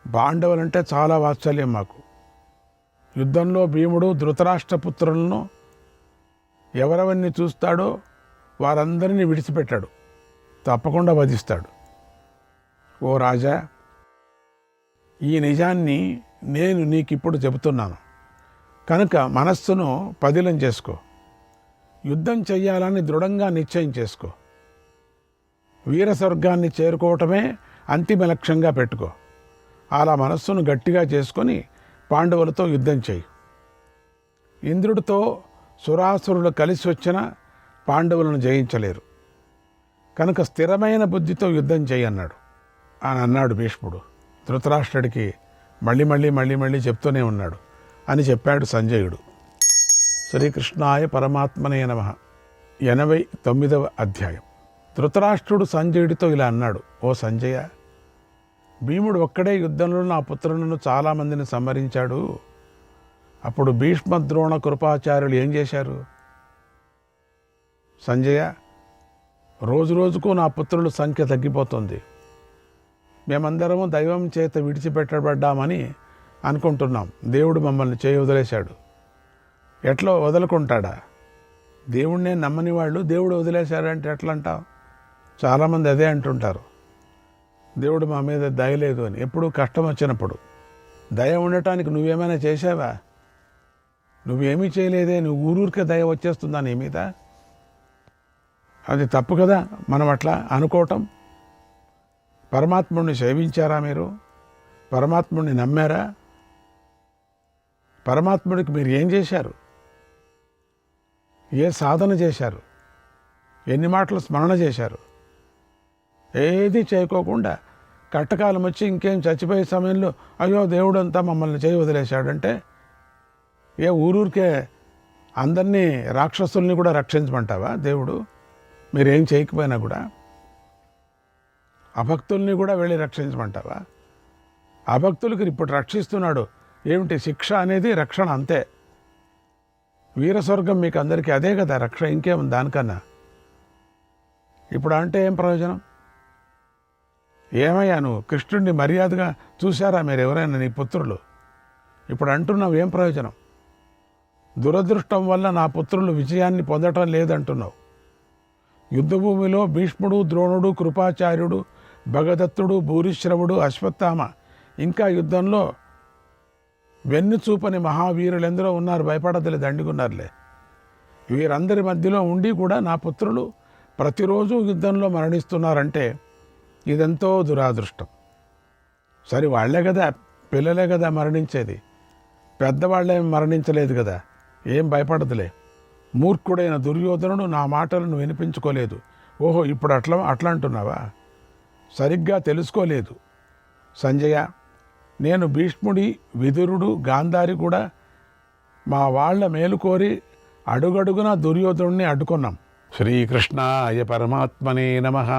పాండవులంటే చాలా వాత్సల్యం మాకు. యుద్ధంలో భీముడు ధృతరాష్ట్రపుత్రులను ఎవరెవరిని చూస్తాడో వారందరినీ విడిచిపెట్టాడు, తప్పకుండా వధిస్తాడు. ఓ రాజా, ఈ నిజాన్ని నేను నీకిప్పుడు చెబుతున్నాను కనుక మనస్సును పదిలం చేసుకో. యుద్ధం చెయ్యాలని దృఢంగా నిశ్చయం చేసుకో. వీర స్వర్గాన్ని చేరుకోవటమే అంతిమ లక్ష్యంగా పెట్టుకో. అలా మనస్సును గట్టిగా చేసుకొని పాండవులతో యుద్ధం చేయి. ఇంద్రుడితో సురాసురులు కలిసి వచ్చిన పాండవులను జయించలేరు కనుక స్థిరమైన బుద్ధితో యుద్ధం చేయన్నాడు అని అన్నాడు భీష్ముడు. ధృతరాష్ట్రుడికి మళ్ళీ చెప్తూనే ఉన్నాడు అని చెప్పాడు సంజయుడు. శ్రీకృష్ణాయ పరమాత్మనే నమః. 89వ అధ్యాయం. ధృతరాష్ట్రుడు సంజయుడితో ఇలా అన్నాడు, ఓ సంజయ, భీముడు ఒక్కడే యుద్ధంలో నా పుత్రులను చాలామందిని సంహరించాడు. అప్పుడు భీష్మ, ద్రోణ, కృపాచార్యులు ఏం చేశారు? సంజయ, రోజు రోజుకు నా పుత్రుల సంఖ్య తగ్గిపోతుంది. మేమందరము దైవం చేత విడిచిపెట్టబడ్డామని అనుకుంటున్నాం. దేవుడు మమ్మల్ని చేయి వదిలేశాడు. ఎట్లా వదులుకుంటాడా? దేవుడినే నమ్మని వాళ్ళు దేవుడు వదిలేశాడంటే ఎట్లా అంటావు? చాలామంది అదే అంటుంటారు, దేవుడు మా మీద దయ లేదు అని. ఎప్పుడు కష్టం వచ్చినప్పుడు దయ ఉండటానికి నువ్వేమైనా చేసావా? నువ్వేమీ చేయలేదే, నువ్వు ఊరూరికే దయ వచ్చేస్తుందా నీ మీద? అది తప్పు కదా మనం అట్లా అనుకోవటం. పరమాత్ముడిని సేవించారా మీరు? పరమాత్ముడిని నమ్మారా? పరమాత్ముడికి మీరు ఏం చేశారు? ఏ సాధన చేశారు? ఎన్ని మాటలు స్మరణ చేశారు? ఏది చేయకోకుండా కట్టకాలం వచ్చి ఇంకేం చచ్చిపోయే సమయంలో అయ్యో దేవుడు అంతా మమ్మల్ని చేయి వదిలేశాడంటే ఏ ఊరూరికే అందరినీ రాక్షసుల్ని కూడా రక్షించమంటావా దేవుడు? మీరేం చేయకపోయినా కూడా అభక్తుల్ని కూడా వెళ్ళి రక్షించమంటావా? అభక్తులకి ఇప్పుడు రక్షిస్తున్నాడు. ఏమిటి శిక్ష అనేది? రక్షణ అంతే. వీరస్వర్గం మీకు అందరికీ అదే కదా రక్షణ, ఇంకేముంది దానికన్నా? ఇప్పుడు అంటే ఏం ప్రయోజనం? ఏమయ్యా నువ్వు కృష్ణుడిని మర్యాదగా చూశారా మీరు ఎవరైనా నీ పుత్రులు? ఇప్పుడు అంటున్నావు ఏం ప్రయోజనం? దురదృష్టం వల్ల నా పుత్రులు విజయాన్ని పొందటం లేదంటున్నావు. యుద్ధభూమిలో భీష్ముడు, ద్రోణుడు, కృపాచార్యుడు, భగదత్తుడు, భూరిశ్రవుడు, అశ్వత్థామ, ఇంకా యుద్ధంలో వెన్ను చూపని మహావీరులెందరో ఉన్నారు, భయపడతలే, దండిగున్నారులే. వీరందరి మధ్యలో ఉండి కూడా నా పుత్రులు ప్రతిరోజు యుద్ధంలో మరణిస్తున్నారంటే ఇదెంతో దురాదృష్టం. సరే వాళ్ళే కదా, పిల్లలే కదా మరణించేది, పెద్దవాళ్ళేం మరణించలేదు కదా, ఏం భయపడదులే. మూర్ఖుడైన దుర్యోధనుడు నా మాటలను వినిపించుకోలేదు. ఓహో ఇప్పుడు అట్లా అంటున్నావా? సరిగ్గా తెలుసుకోలేదు. సంజయ, నేను భీష్ముడి, విదురుడు, గాంధారి కూడా మా వాళ్ళ మేలు కోరి అడుగడుగునా దుర్యోధనుడిని అడ్డుకున్నాం. శ్రీకృష్ణాయ పరమాత్మనే నమః.